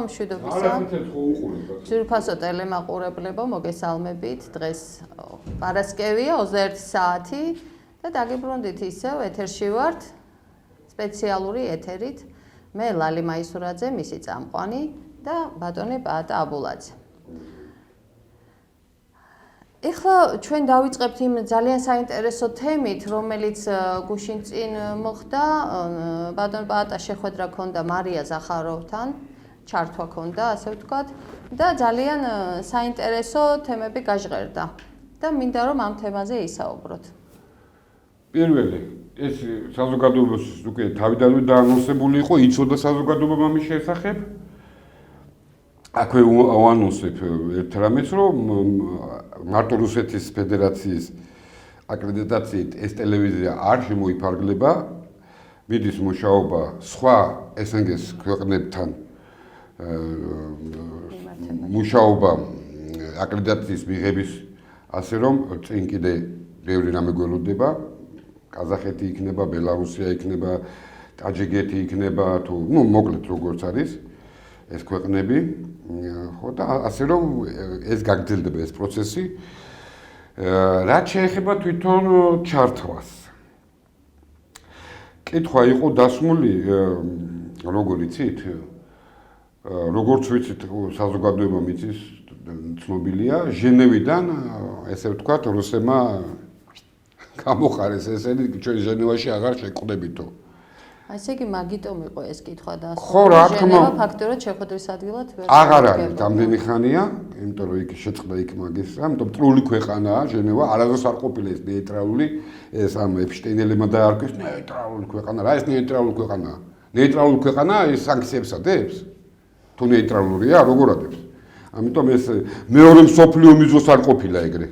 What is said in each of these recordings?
მშვიდობისა. ძვირფასო ტელემაყურებლებო, მოგესალმებით. დღეს პარასკევია 21 საათი და დაგიბრუნდით ისევ ეთერში ვართ სპეციალური ეთერით. მე ლალი მაისურაძე, მისი წამყვანი და ბატონი პაატა აბულაძე. ეხლა ჩვენ დავიწყებთ იმ ძალიან საინტერესო თემით, რომელიც გუშინ წინ მოხდა, ბატონ პაატა შეხვედრა ქონდა მარია ზახაროვთან, ჩართვა ქონდა, ასე ვთქვათ, და ძალიან საინტერესო თემები გაჟღერდა და მინდა რომ ამ თემაზე ისაუბროთ. პირველი, ეს საზოგადოებას უკვე თავიდანვე დაანონსებული იყო, იცოდა საზოგადოება ამის შესახებ. აქვე ვანონსებ ერთ რამეს, რომ მარტო რუსეთის ფედერაციის აკრედიტაციით ეს ტელევიზია არ შემოიფარგლება, მიდის მუშაობა სხვა SNG-ს ქვეყნებთან მუშაობა აკრედიტაციის მიღების, ასე რომ წინ კიდე ბევრი რამე გველოდება, ყაზახეთი იქნება, ბელარუსია იქნება, ტაჯიკეთი იქნება, თუ მოკლედ როგორც არის ეს ქვეყნები, ხო და ასე რომ ეს გაგრძელდება ეს პროცესი. რაც შეეხება თვითონ ჩართვას. კითხვა იყო დასმული, როგორ იცით, როგორც ვიცით, საზოგადოება მიცის ცნობილია, ჟენევიდან, ესე ვთქვათ, რუსებმა გამოხარეს ესენი, ჩვენ ჟენევაში აღარ შეკვდებითო. ასე იგი მაგიტომ იყო ეს კითხვა დასმული. ხო, რა თქმა უნდა, ფაქტურად შეხვედრის ადგილად ვერ აღარ არის რამდენი ხანია, იმიტომ რომ იქ შეწყდა იქ მაგისტრა, იმიტომ ტრული ქვეყანაა ჟენევა, არასდროს არ ყოფილა ეს ნეიტრალური, ეს ამ ეპშტეინელებმა დაარქვეს ნეიტრალური ქვეყანა, რა ეს ნეიტრალური ქვეყანაა? ნეიტრალური ქვეყანა ეს სანქციებს ადებს? თუ ნეიტრალურია, როგორ ადებს? ამიტომ ეს მეორე მსოფლიო ომის დროს არ ყოფილა ეგრე.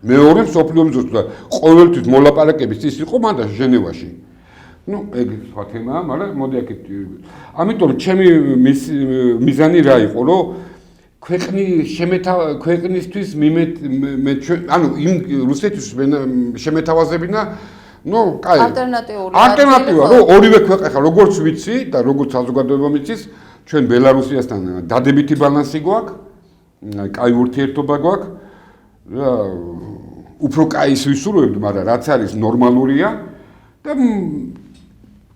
მეორე მსოფლიო ომის დროს და ყოველთვის მოლაპარაკების ის იყო მანდა ჟენევაში. ეგ სხვა თემაა, მაგრამ მოდი აქეთ. ამიტომ ჩემი მიზანი რა იყო, რომ ქვეყნისთვის ანუ იმ რუსეთის შემეთავაზებინა, კაი. ალტერნატივა, რომ ორივე ქვეყანა, როგორც ვიცი და როგორც საზოგადოება მიცის, ჩვენ ბელარუსიასთან დადებითი ბალანსი გვაქვს, კაი ურთიერთობა გვაქვს და უფრო კაის ვისურვებთ, მაგრამ რაც არის ნორმალურია და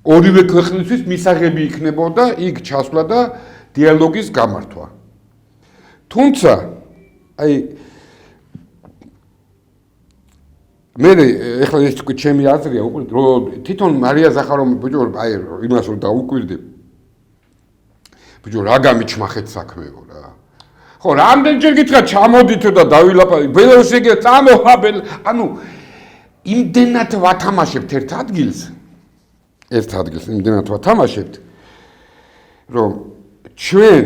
ორივე ქვეყნისთვის მისაღები იქნებოდა იქ ჩასვლა და დიალოგის გამართვა. თუმცა, მე ეხლა ეს ჩემი აზრია, რომ თვითონ მარია ზახაროვმა იმას რომ დაუკვირდე. რა გამიჩმახეთ საქმეო რა. ხო, რამდენჯერ გითხრა ჩამოდითო და დავილაპარაკეთ. ბელარუსია წამოჰაბელ, ანუ იმდენად ვათამაშებთ ერთ ადგილს, იმდენად ვათამაშებთ, რომ ჩვენ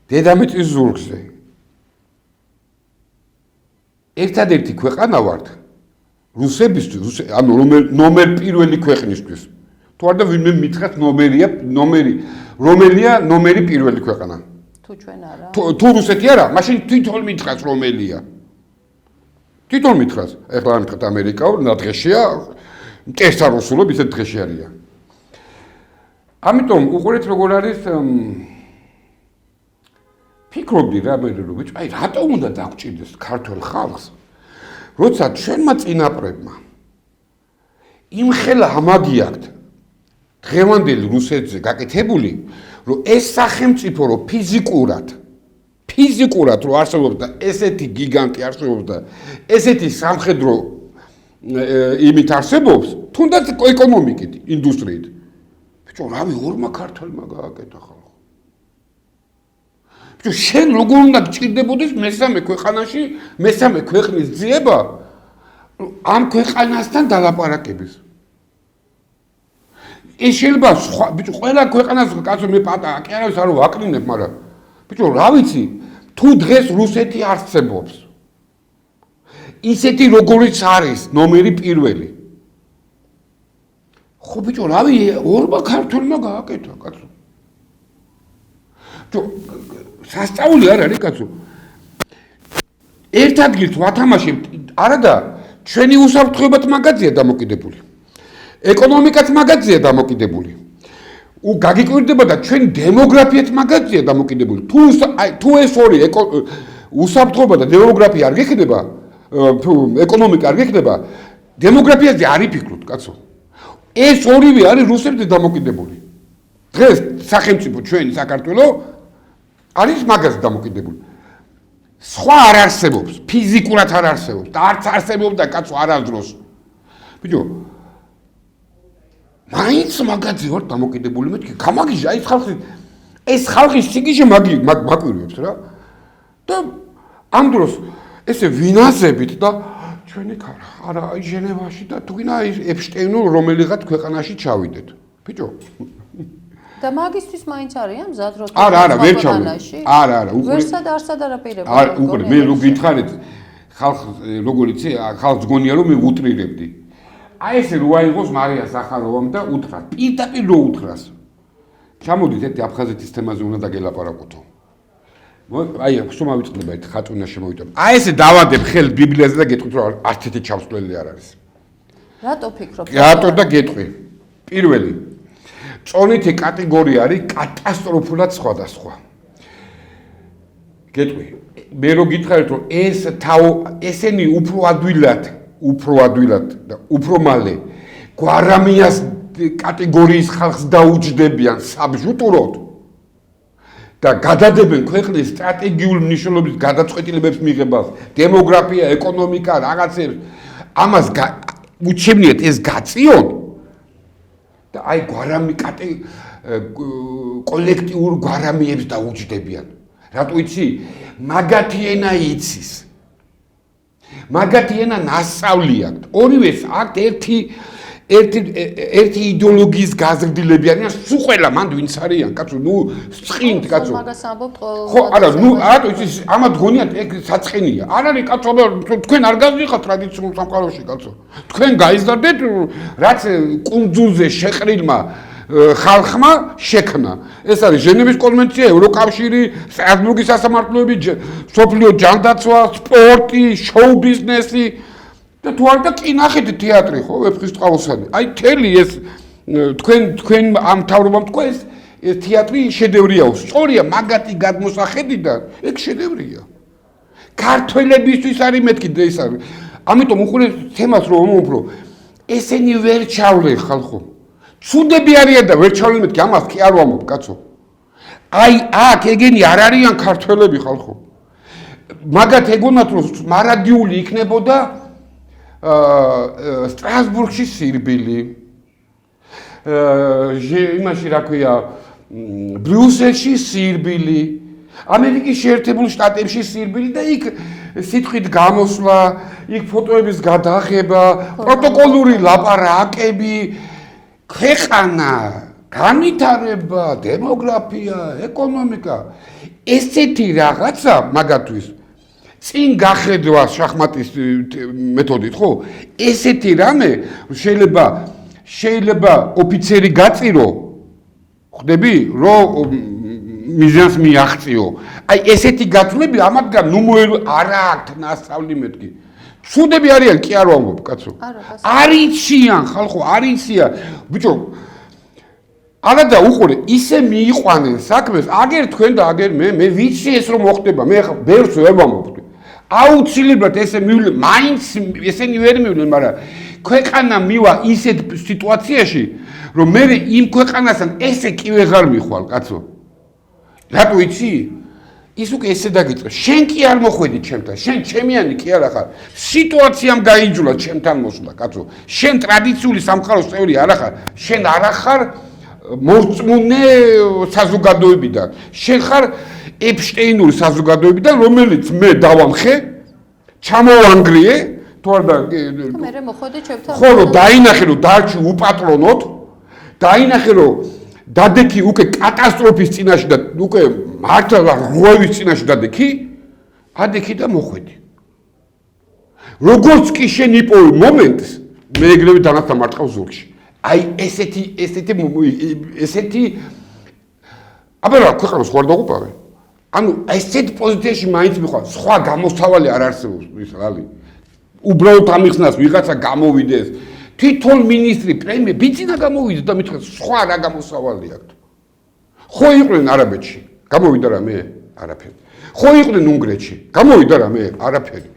დედამიწის ზურგზე ერთადერთი ქვეყანა ვართ რუსებისთვის, ანუ ნომერ პირველი ქვეყნისთვის. თუ არ და ვინმე მითხრათ რომელია ნომერი პირველი ქვეყანა. თუ ჩვენ არა. თუ რუსეთი არა, მაშინ თვითონ მითხრათ რომელია. თვითონ მითხრათ, ეხლა არ მითხრათ ამერიკა, დღეშია მტესა რუსულობ ისეთ დღეში არია. ამიტომ უყურეთ როგორ არის ფიქრობდი რა მე რომ რატომ უნდა დაგჭირდეს ქართულ ხალხს, როცა ჩვენმა წინაპრებმა იმხელა ამაგი აქვთ დღევანდელი რუსეთზე გაკეთებული, რომ ეს სახელმწიფო რომ ფიზიკურად რომ არსებობდა ესეთი გიგანტი არსებობდა, ესეთი სამხედრო იმით არსებობს, თუნდაც ეკონომიკით, ინდუსტრიით. რავი, ორმა ქართველმა გააკეთა ხალხო. შენ როგორ უნდა გჭირდებოდეს მესამე ქვეყანაში, მესამე ქვეყნის ძიება, ამ ქვეყანასთან დალაპარაკების. ეს შეიძლება ყველა ქვეყანას, კაცო მე პატარა, კი არავის არ ვაკრინებ, მაგრამ რა ვიცი, თუ დღეს რუსეთი არსებობს, ისეთი როგორიც არის ნომერი პირველი. ხო ბიჭო, რავი, ორმა ქართველმა გააკეთა, კაცო. სასწაული არ არის, კაცო. ერთ ადგილს ვათამაშებთ, არა და ჩვენი უსაფრთხოებათ მაგაზია დამოკიდებული. ეკონომიკაც მაგაზია დამოკიდებული. გაგიკვირდება და ჩვენ დემოგრაფიით მაგაზია დამოკიდებული. თუ ეს ორი უსაფრთხოება და დემოგრაფია არ გექნება, თუ ეკონომიკა არ გექნება, დემოგრაფიაზე არ იფიქროთ, კაცო. ეს ორივე არის რუსებზე დამოკიდებული. დღეს სახელმწიფო ჩვენი საქართველო არის მაგაზე დამოკიდებული. სხვა არ არსებობს, ფიზიკურად არ არსებობს და არც არსებობდა კაცო არასდროს. ბიჭო, მაინც მაგაზე ვარ დამოკიდებული, მეთქი, გამაგიჟა ეს ხალხი სიგიჟე მაკვირვებს რა. და ამ დროს ესე ვინაზებით და ჩვენი არა აი ჟენევაში და თუ გინდა ეპშტეინულ რომელიღაც ქვეყანაში ჩავიდეთ. ბიჭო. და მაგისთვის მაინც არიან მზად რო არა, ვერ ჩავიდეთ. არა, ვერსად არსად არაპირებდა. არა, უყურე, მე რო გითხარით ხალხს როგორ იცი, ხალხს გონია რომ მე უტრირებდი. აი ესე რო აიღოს მარია ზახაროვამ და უთხრა, პირდაპირ რო უთხრას. ჩამოდით ერთ აფხაზეთის თემაზე უნდა დაგელაპარაკოთო. აი, ხსომა ვიწყდება ერთ ხატუნა შემოვიტანო. აი ესე დავადებ ხელ ბიბლიაზე და გეტყვით რომ არც ერთი ჩავსვლელი არ არის. რატო ფიქრობ? რატო და გეტყვი. პირველი წონითი კატეგორია არის კატასტროფულად სხვადასხვა. გეტყვი. მე რო გითხარით რომ ესენი უფრო ადვილად და უფრო მალე გვარამიას კატეგორიის ხალხს დაუჯდებიან საბჟუტურად და გადადებენ ქვეყნის სტრატეგიულ მნიშვნელობის გადაწყვეტილებებს მიღებას, დემოგრაფია, ეკონომიკა, რაღაცებს, ამას უჩემნიათ ეს გაწიონ და აი გვარამი კოლექტიურ გვარამიებს დაუჯდებიან. რატო იცი? მაგათი ენა იცის. მაგათი ენა ნასწავლი აქვთ. ორივეს აქვთ ერთი იდეოლოგიის გაზრდილები არიან, სულ ყველა მანდ ვინც არიან, კაცო, ნუ სწყინთ, კაცო. მაგას ამბობთ ყოველ. ხო, არა, ნუ რატო იცი, ამათ გონიათ ეგ საწყენია. არ არის კაცო, თქვენ არ გაზრდიხართ ტრადიციულ სამყაროში, კაცო. თქვენ გაიზარდეთ, რაც კუნძულზე შეყრილმა ხალხმა შექმნა. ეს არის ჟენევის კონვენცია, ევროკავშირი, სტრასბურგის სასამართლოები, სოფლიო ჯანდაცვა, სპორტი, შოუ ბიზნესი და თუ არ და კინახეთ თეატრი, ხო, ვეფხისტყაოსანი. აი თელი ეს თქვენ ამ თავრობამ თქვა ეს თეატრი შედევრია. სწორია, მაგათი გადმოსახედიდან ეგ შედევრია. ქართველებისთვის არის მეთქი და ეს არის. ამიტომ უყურე თემას რომ მომფრო. ესენი ვერ ჩავლენ ხალხო. ცუდები არიან და ვერ ჩავლენ მეთქი, ამას კი არ ვამბობ, კაცო. აი აქ ეგენი არ არიან ქართველები ხალხო. მაგათ ეგონათ რომ მარადიული იქნებოდა სტრასბურგში სირბილი. იმაში რა ქვია, ბრიუსელში სირბილი, ამერიკის შეერთებულ შტატებში სირბილი და იქ სიტყვით გამოსვლა, იქ ფოტოების გადაღება, პროტოკოლური ლაპარაკები, ქვეყანა, განვითარება, დემოგრაფია, ეკონომიკა. ესეთი რაღაცა მაგათვის წინ გახედვა შახმატის მეთოდით, ხო? ესეთი რამე შეიძლება ოფიცერი გაწირო, ხვდები, რომ მიზანს მიაღწიო. აი ესეთი გაცვლები ამათგან ნუ არ აქვთ ნასწავლი მეთქი. ცუდები არიან, კი არ ვამბობ, კაცო. არიციან ხალხო, არიციან. ბიჭო, არა და უყურე, ისე მიიყვანენ საქმეს, აგერ თქვენ და აგერ მე ვიცი ეს რომ მოხდება, მე ხა ბევრს ვერ ვამბობ. აუცილებლად ესე მივლენ, მაინც ესენი ვერ მივლენ, მაგრამ ქვეყანა მივა ისეთ სიტუაციაში, რომ მე იმ ქვეყანასთან ესე კი ვეღარ მიხვალ, კაცო. რატო იცი? ის უკვე ესე დაგიწყე. შენ კი არ მოხვედი ჩემთან, შენ ჩემიანი კი არა ხარ. სიტუაციამ გაიჯულა ჩემთან მოსვლა, კაცო. შენ ტრადიციული სამყაროს წევრი არ ხარ, შენ არ ხარ მორწმუნე საზოგადოებიდან. შენ ხარ ეპშტეინური საზოგადოებიდან, რომელიც მე დავამხე, ჩამოვანგრიე, თუ არ და მე მოხვედი ჩემთან. ხო, რომ დაინახე, რომ დარჩი უპატრონოთ, დაინახე, რომ დადექი უკვე კატასტროფის წინაშე და უკვე მართლა როევის წინაშე დადექი, ადექი და მოხვედი. როგორც კი შენ იპოვე მომენტს, მე ეგრევე დანათა მარტყავ ზურგში. აი ესეთი აბა რა ქვეყანას ხوار დაგუპავე. ანუ ესეთ პოზიციაში მაინც მიხვალ, სხვა გამოსავალი არ არსებობს ის რალი. უბრალოდ ამიხსნას ვიღაცა გამოვიდეს თვითონ მინისტრი პრემიერ ბიძინა გამოვიდა და მითხრა სხვა რა გამოსავალი აქვს. ხო იყვნენ არაბეთში, გამოვიდა რამე? არაფერი. ხო იყვნენ უნგრეთში, გამოვიდა რამე? არაფერი.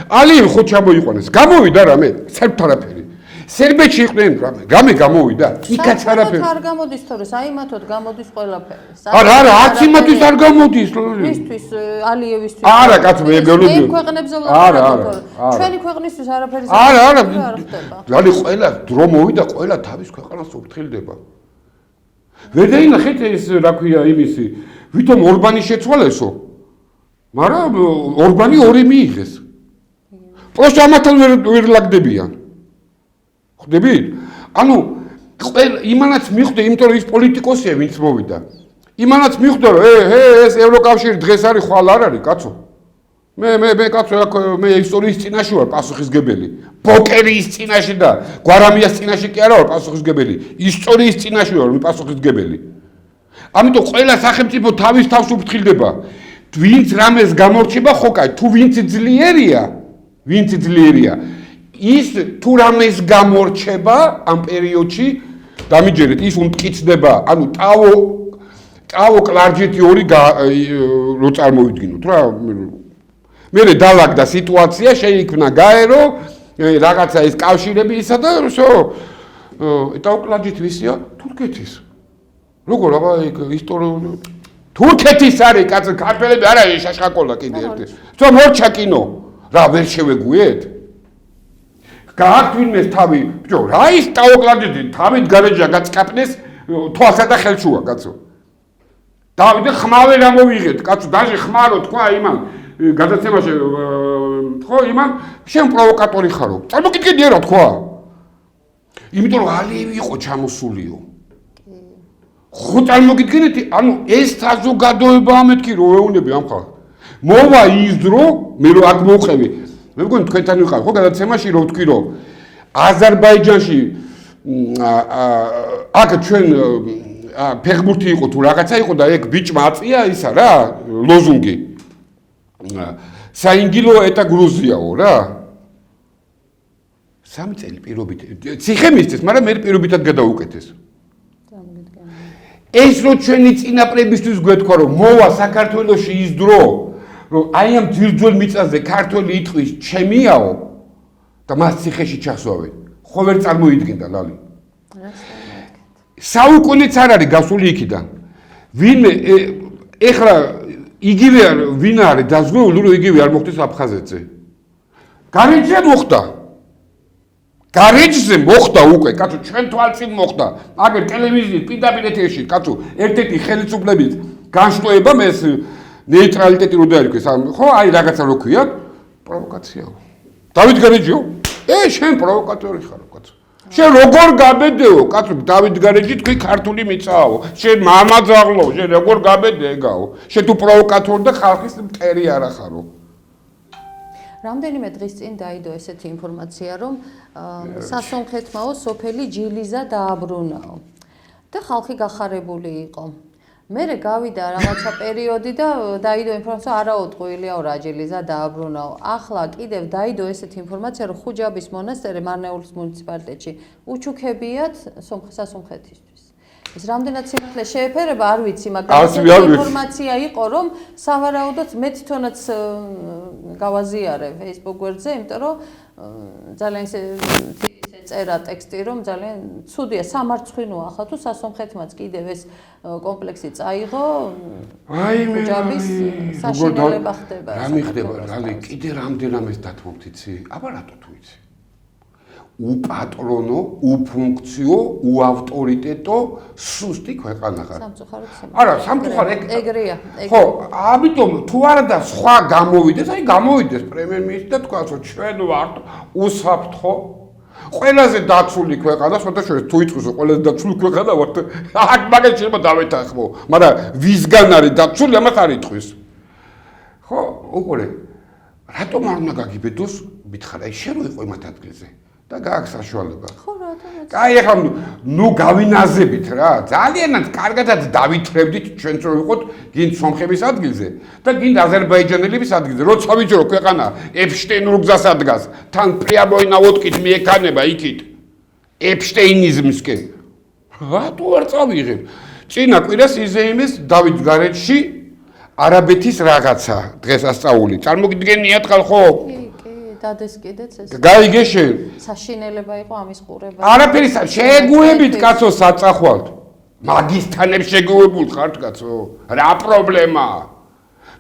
ალიევი ხო ჩამოიყვანეს, გამოვიდა რამე? საერთოდ არაფერი. სერბეთში იყვნენ რამე გამოვიდა? იქაც არაფერი. არ გამოდის თორე, საიმათოდ გამოდის ყველაფერი. არა, არც იმათვის არ გამოდის. მისთვის ალიევისთვის. არა, კაცო, მე გეუბნები. ქვეყნებზე არა. ჩვენი ქვეყნისთვის არაფერი არა. არ ხდება. ლალი ყველა დრო მოვიდა, ყველა თავის ქვეყანას უფრთხილდება. ვერ დაინახეთ ეს რა ქვია იმისი, ვითომ ორბანი შეცვალესო. მაგრამ ორბანი ორი მიიღეს. პროსტო ამათთან ვერ ლაგდებიან. ხვდებით? ანუ იმანაც მიხვდა, იმიტომ რომ ის პოლიტიკოსია, ვინც მოვიდა. იმანაც მიხვდა, რომ ეს ევროკავშირი დღეს არის, ხვალ არ არის, კაცო. მე კაცო, მე ისტორიის წინაშე ვარ პასუხისგებელი. ბოკერის წინაშე და გვარამიას წინაშე კი არა ვარ პასუხისგებელი. ისტორიის წინაშე ვარ პასუხისგებელი. ამიტომ ყველა სახელმწიფო თავის თავს უფრთხილდება. ვინც რამეს გამორჩება, ხო კაი, თუ ვინც ძლიერია, ის თუ რამეს გამორჩება ამ პერიოდში, დამიჯერეთ, ის უმტკიცდება, ანუ ტავო კლარჯეთი ორი რო წარმოვიდგინოთ რა. მერე დალაგდა სიტუაცია, შეიქმნა გაერო, რაღაცა ეს კავშირები ისა და ტავო კლარჯეთი ვისია? თურქეთის. როგორ აბა ისტორიული თურქეთის არის კაცო, ქართველები არ არის შაშხაკოლა კიდე ერთი. მორჩა კინო. რა ვერ შევეგუეთ? გააქვთ ვინმეს თავი, ბიჭო, რა ის ტავო კლარჯეთი, თავით გარეჯა გაწკაპნეს, თვალსა და ხელშუა, კაცო. დავიდე ხმავე რა მოვიღეთ, კაცო, დაჟე ხმარო თქვა იმან, გადაცემაში ხო იმან, შენ პროვოკატორი ხარო. წარმოგიდგენდი რა თქვა? იმიტომ რომ ალიევი იყო ჩამოსულიო. ხო წარმოგიდგენთ, ანუ ეს საზოგადოებაა მეთქი რომ ეუნები ამ ხალხს. მოვა ის დრო, მე რო აქ მოვხევი. მე მგონი თქვენთან ვიყავ, ხო გადაცემაში რომ ვთქვი რომ აზერბაიჯანში აქ ჩვენ ფეხბურთი იყო თუ რაღაცა იყო და ეგ ბიჭმა აწია ისა რა, ლოზუნგი. საინგილო ეტა გრუზიაო რა. 3 წელი პირობით. ციხე მისცეს, მაგრამ მე პირობითად გადაუკეთეს. ეს რო ჩვენი წინაპრებისთვის გვეთქვა რომ მოვა საქართველოში ის დრო რომ აი ამ ძირძველ მიწაზე ქართველი იტყვის ჩემიაო და მას ციხეში ჩასვავენ. ხო ვერ წარმოიდგენდა ლალი. საუკუნეც არ არის გასული იქიდან. ვინმე ეხლა იგივე ვინ არის დაზღვეული რომ იგივე არ მოხდეს აფხაზეთზე. გარეჯზე მოხდა. გარეჯზე მოხდა უკვე, კაცო, ჩვენ თვალწინ მოხდა. აგერ ტელევიზიის პირდაპირ ეთერში, კაცო, ერთ-ერთი ხელისუფლების განშტოება ეს ნეიტრალიტეტი რო დაერქვეს, ხო, აი რაღაცა რო ქვიათ, პროვოკაციაო. დავით გარეჯიო? შენ პროვოკატორი ხარ, კაცო. შენ როგორ გაბედეო, კაცო, დავით გარეჯი თქვი ქართული მიწააო. შენ მამაძაღლო, შენ როგორ გაბედეგაო. შენ თუ პროვოკატორი და ხალხის მტერი არა ხარო. რამდენიმე დღის წინ დაიდო ესეთი ინფორმაცია, რომ სასონხეთმაო სოფელი ჯილიზა დააბრუნაო და ხალხი გახარებული იყო. მერე გავიდა რაღაცა პერიოდი და დაიდო ინფორმაცია არაუტყუილიაო რა ჯილიზა დააბრუნაო. ახლა კიდევ დაიდო ესეთი ინფორმაცია, რომ ხუჯაბის მონასტერი მარნეულის მუნიციპალიტეტში უჩუქებიათ სასონხეთისთვის. ეს რამდენად სიმართლე შეეფერება არ ვიცი, მაგრამ ინფორმაცია იყო, რომ სავარაუდოდ მე თვითონაც გავაზიარე Facebook გვერდზე, იმიტომ რომ ძალიან ისე წერა ტექსტი, რომ ძალიან ცუდია, სამარცხვინოა ახლა თუ სასონხეთმაც კიდევ ეს კომპლექსი წაიღო, ხუჯაბის საშინელება ხდება. რა მიხდება, რალი კიდე რამდენამეს დათმობთ იცი? აბა რატო თუ იცი? უპატრონო, უფუნქციო, უავტორიტეტო, სუსტი ქვეყანა ხარ. სამწუხაროდ სიმართლე. არა, სამწუხაროდ ეგრეა. ხო, ამიტომ თუ არა და სხვა გამოვიდეს, აი გამოვიდეს პრემიერ-მინისტრი და თქვა, რომ ჩვენ ვართ უსაფრთხო, ყველაზე დაცული ქვეყანა, შესაძლოა თუ იწვისო ყველაზე დაცული ქვეყანა ვართ. აქ მაგას შეიძლება დავეთანხმო, მაგრამ ვისგან არის დაცული, ამას არ იტყვის. ხო, უყურე. რატომ არ უნდა გაგიბედოს, მითხარ, აი შენ რო იყო იმათ ადგილზე. და გააქვს საშუალება. ხო, რატომაც. კაი, ახლა ნუ გავინაზებით რა. ძალიანაც კარგადაც დავითრევდით ჩვენც რო ვიყოთ გინდ სომხების ადგილზე და გინდ აზერბაიჯანელების ადგილზე. როცა ვიჯერო ქვეყანა ეფშტეინურ გზას ადგას, თან პრიამოინა ვოტკით მიექანება იქით. ეპშტეინიზმსკენ. რატო არ წავიღებ? წინა კვირას იზეიმეს დავით გარეჯში არაბეთის რაღაცა დღეს ასწაული. წარმოგიდგენიათ ხალხო? კი, დადეს კიდეც ეს. გაიგე შენ? საშინელება იყო ამის ყურება. არაფერი შეგუებით კაცო საწახვალთ. მაგისთანებს შეგუებულ ხართ კაცო. რა პრობლემაა?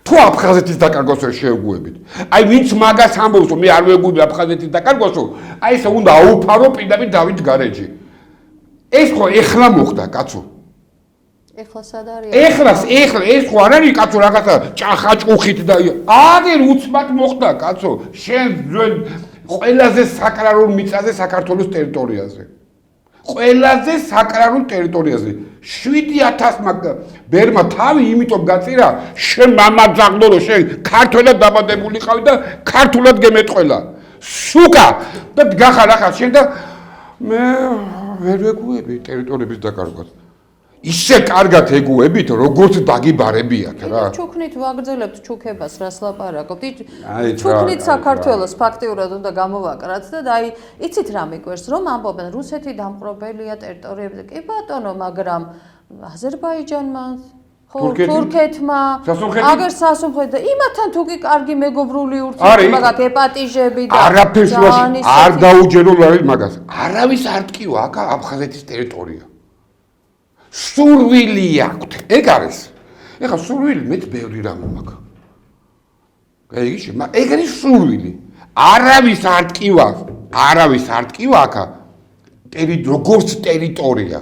თუ აფხაზეთის დაკარგვას ვერ შეგუებით. აი ვინც მაგას ამბობს რომ მე არ ვეგუები აფხაზეთის დაკარგვასო, აი ესე უნდა აუფარო პირდაპირ დავით გარეჯი. ეს ხო ეხლა მოხდა კაცო. ეხლა სად არის? ეხლა ეს ხო არ არის კაცო რაღაცა ჭახაჭუხით და აგერ უცბად მოხდა კაცო. შენ ყველაზე საკრალულ მიწაზე საქართველოს ტერიტორიაზე. ყველაზე საკრალულ ტერიტორიაზე 7000 ბერმა თავი იმიტომ გაწირა შენ მამაძაღლო რომ შენ ქართველად დაბადებული ყავი და ქართულად გემეწყყველა სუკა და გახარ ახლა შენ და მე ვერ ვეგუები ტერიტორიების დაკარგვას ისე კარგად ეგუებით როგორც დაგიბარებიათ რა ჩუქნით ვაგრძელებთ ჩუქებას რას ლაპარაკობთ ჩუქნით საქართველოს ფაქტიურად უნდა გამოვაკრათ და აი იცით რა მიგვერს რომ ამბობენ რუსეთი დამპყრობელია ტერიტორიებზე კი ბატონო მაგრამ აზერბაიჯანმა თურქეთმა აგერ სასუნთქო და იმათთან თუ კი კარგი მეგობრული ურთიერთობა გაქვს ეპატიჟები და არაფერს არ დაუჯერო მაგას არავის არ ტკივა აქ აფხაზეთის ტერიტორია სურვილი აქვთ ეგ არის ეხლა სურვილი მეც ბევრი რამე მაქვს გაიგე ეგ არის სურვილი არავის არ ტკივა აქ როგორც ტერიტორია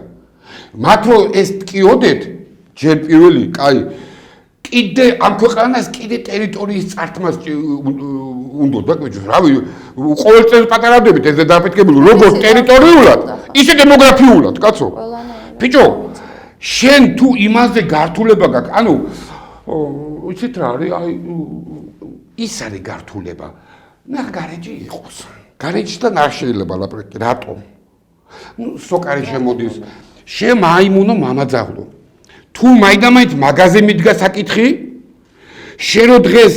მათ რომ ეს ტკიოდეთ ჯერ პირველი კაი კიდე ამ ქვეყანას კიდე ტერიტორიის წართმას უნდა დაგვიჯოს რავი ყოველ წელს პატარავდებით ეს დაფეთქებული როგორც ტერიტორიულად ისე დემოგრაფიულად კაცო ბიჭო შენ თუ იმაზე გართულება გაქვს ანუ იცით რა არის აი ის არის გართულება მე გარეჯი იყოს გარეჯიდან არ შეიძლება ლაპარაკი რატომ ნუ სოკარი შემოდის შემაიმუნო მამაძაღლო თუ მაინდამაინც მაგაზე მიდგა საკითხი შენ რო დღეს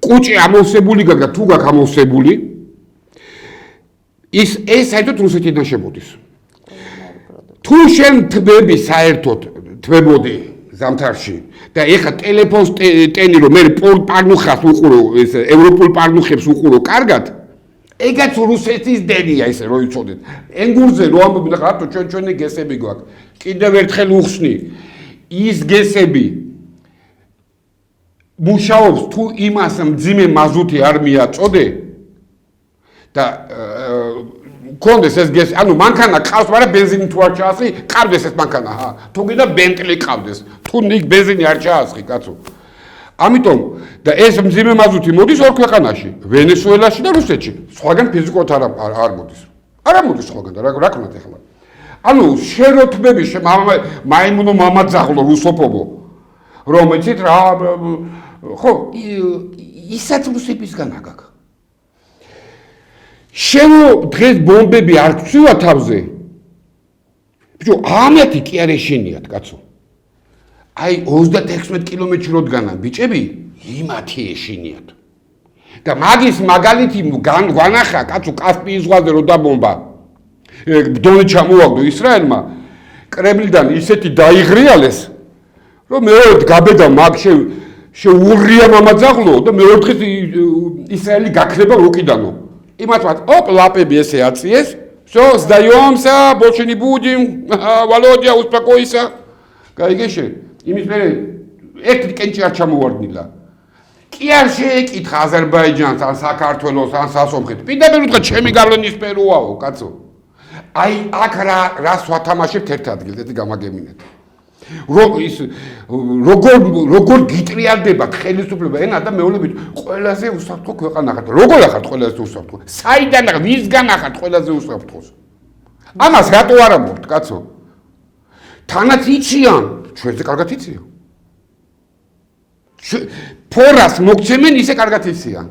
კუჭი ამოვსებული გაქვს და თუ გაქვს ამოვსებული ეს საერთოდ რუსეთიდან შემოდის თუ შენ თბები საერთოდ თბებოდი ზამთარში და ეხა ტელეფონს ტენი რომ მე პარნუხას უყურო ეს ევროპულ პარნუხებს უყურო კარგად ეგაც რუსეთის დენია ესე რო იცოდეთ ენგურზე რო ამბობენ რატო ჩვენი გესები გვაქვს კიდევ ერთხელ უხსნი ის გესები მუშაობს თუ იმას მძიმე მაზუთი არ მიაწოდე და კონდეს ეს გესი ანუ მანქანა ყავს მაგრამ ბენზინი თუ არ ჩაასხი ყავდეს ეს მანქანა თუ გინდა ბენტლი ყავდეს თუ ნიკ ბენზინი არ ჩაასხი კაცო ამიტომ და ეს მძიმე მაზუთი მოდის ორ ქვეყანაში ვენესუელაში და რუსეთში სხვაგან ფიზიკურად არ მოდის არა მოდის სხვაგან და რა ქნათ ახლა ანუ შეროთბები მაიმუნო მამაძაღლო რუსოფობო რომ იცით რა ხო ისაც რუსებისგან აგაკ შენ დღეს ბომბები არ გწვივა თავზე ბიჭო ამეთი კი არ ეშინიათ კაცო აი 36 კილომეტრი როდგანა ბიჭები იმათი ეშინიათ და მაგის მაგალითი განახა კაცო კასპიის ზღვაზე რო დაბომბა ბდონი ჩამოვაგდო ისრაელმა კრემლიდან ისეთი დაიღრიალეს რომ მეორედ გაბედა მაგ შეურია მამაძაღლო და მეორე დღეს ისრაელი გაქრება რუკიდანო იმათවත් ოპ ლაპები ესე აწიეს всё сдаёмся больше не будем володя успокойся გაიგეშე იმის მერე ერთი კენჭი არ ჩამოვარდნილა კი არ შეეკითხა აზერბაიჯანს ან საქართველოს ან სასომხეთ პირდაპირ უთხრა ჩემი გავლენის სფეროაო კაცო აი აქ რა სვათამაშებთ ერთ ადგილზე და გამაგემინეთ როგორ გიტრიალდება ხელისუფლება ენა და მეუბნებით ყველაზე უსაფრთხო ქვეყანა ხართ როგორ ახართ ყველაზე უსაფრთხო საიდან ვისგან ახართ ყველაზე უსაფრთხოს ამას რატო არ ამბობთ კაცო თანაც იციან ჩვენზე კარგად იციან ფორას მოგცემენ ისე კარგად იციან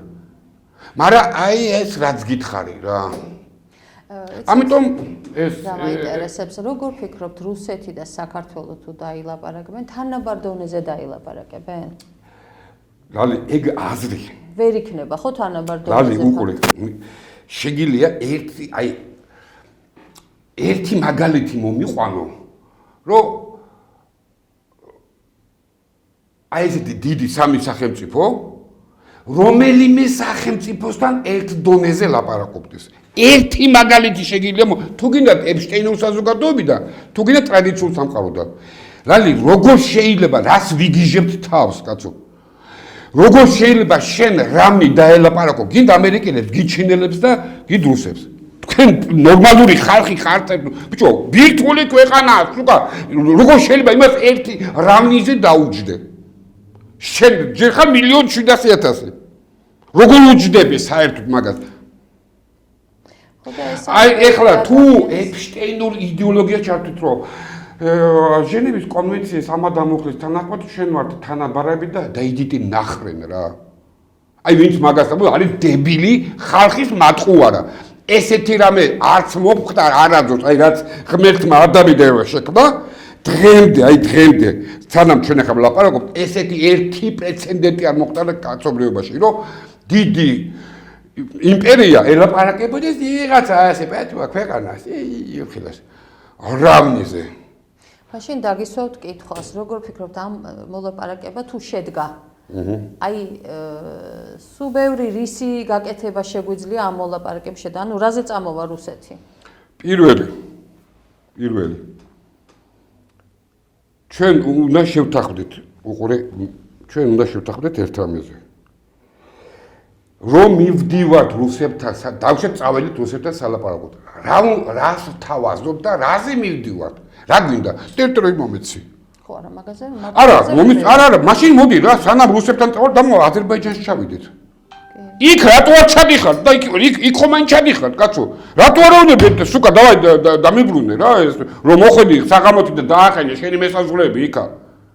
მაგრამ აი ეს რაც გითხარი რა ამიტომ ეს მაინტერესებს როგორ ფიქრობთ რუსეთი და საქართველო თუ დაილაპარაკებენ თანაბარ დონეზე დაილაპარაკებენ ლალი ეგ აზრი ვერ იქნება ხო თანაბარ დონეზე ლალი უყურე შეგილია ერთი აი ერთი მაგალითი მომიყვანო, რომ აი ესეთი დიდი სამი სახელმწიფო რომელიმე სახელმწიფოსთან ერთ დონეზე ლაპარაკობდეს. ერთი მაგალითი შეგიძლია თუ გინდათ ეპშტეინოვის საზოგადოებიდან, თუ გინდათ ტრადიციულ სამყაროდან. რალი როგორ შეიძლება რას ვიგიჟებთ თავს, კაცო? როგორ შეიძლება შენ რამნი დაელაპარაკო გინდა ამერიკელებს, გიჩინელებს და გინდ რუსებს? თქვენ ნორმალური ხალხი ხართ, ბიჭო, ბირთვული ქვეყანაა, სულკა, როგორ შეიძლება იმას ერთი რამნიზე დაუჯდე? შენ ჯერ ხარ 1,700,000. როგორ უჯდები საერთოდ მაგას? აი ეხლა თუ ეპშტეინურ იდეოლოგია ჩართვით, რომ ჟენევის კონვენციის ამად ამოხლის თანახმად შენ ვართ თანაბარები და დაიდიტი ნახრენ რა. აი ვინც მაგას ამბობს, არის დებილი ხალხის მატყუარა. ესეთი რამე არც მომხდარ არაძოს, აი რაც ღმერთმა ადამიანს შექმნა, დღემდე, სანამ ჩვენ ახლა ვლაპარაკობთ, ესეთი ერთი პრეცედენტი არ მოხდა კაცობრიობაში, რომ დიდი იმპერია ელაპარაკებოდეს ვიღაცა ასე პატივა ქვეყანას, იხილას რამნიზე. მაშინ დაგისვავთ კითხვას, როგორ ფიქრობთ ამ მოლაპარაკება თუ შედგა? აი სულ ბევრი რისი გაკეთება შეგვიძლია ამ მოლაპარაკებაში და ანუ რაზე წამოვა რუსეთი? პირველი ჩვენ უნდა შევთანხმდით, ჩვენ უნდა შევთანხმდით ერთ რამეზე. რომ მივდივართ რუსებთან, დავშეთ წაველით რუსებთან სალაპარაკოდ. რას ვთავაზობ და რაზე მივდივართ? რა გვინდა? ტერიტორიული მომეცი. ხო, არა, მაგაზე არა, მაშინ მოდი რა, სანამ რუსებთან წავალ და აზერბაიჯანში ჩავიდეთ. იქ რატო არ ჩადიხართ და იქ ხომ ან ჩადიხართ, კაცო? რატო არ უნდა სუკა დავაი დამიბრუნე რა ეს რომ მოხედი საღამოთი და დაახენე შენი მესაზღვრეები იქა.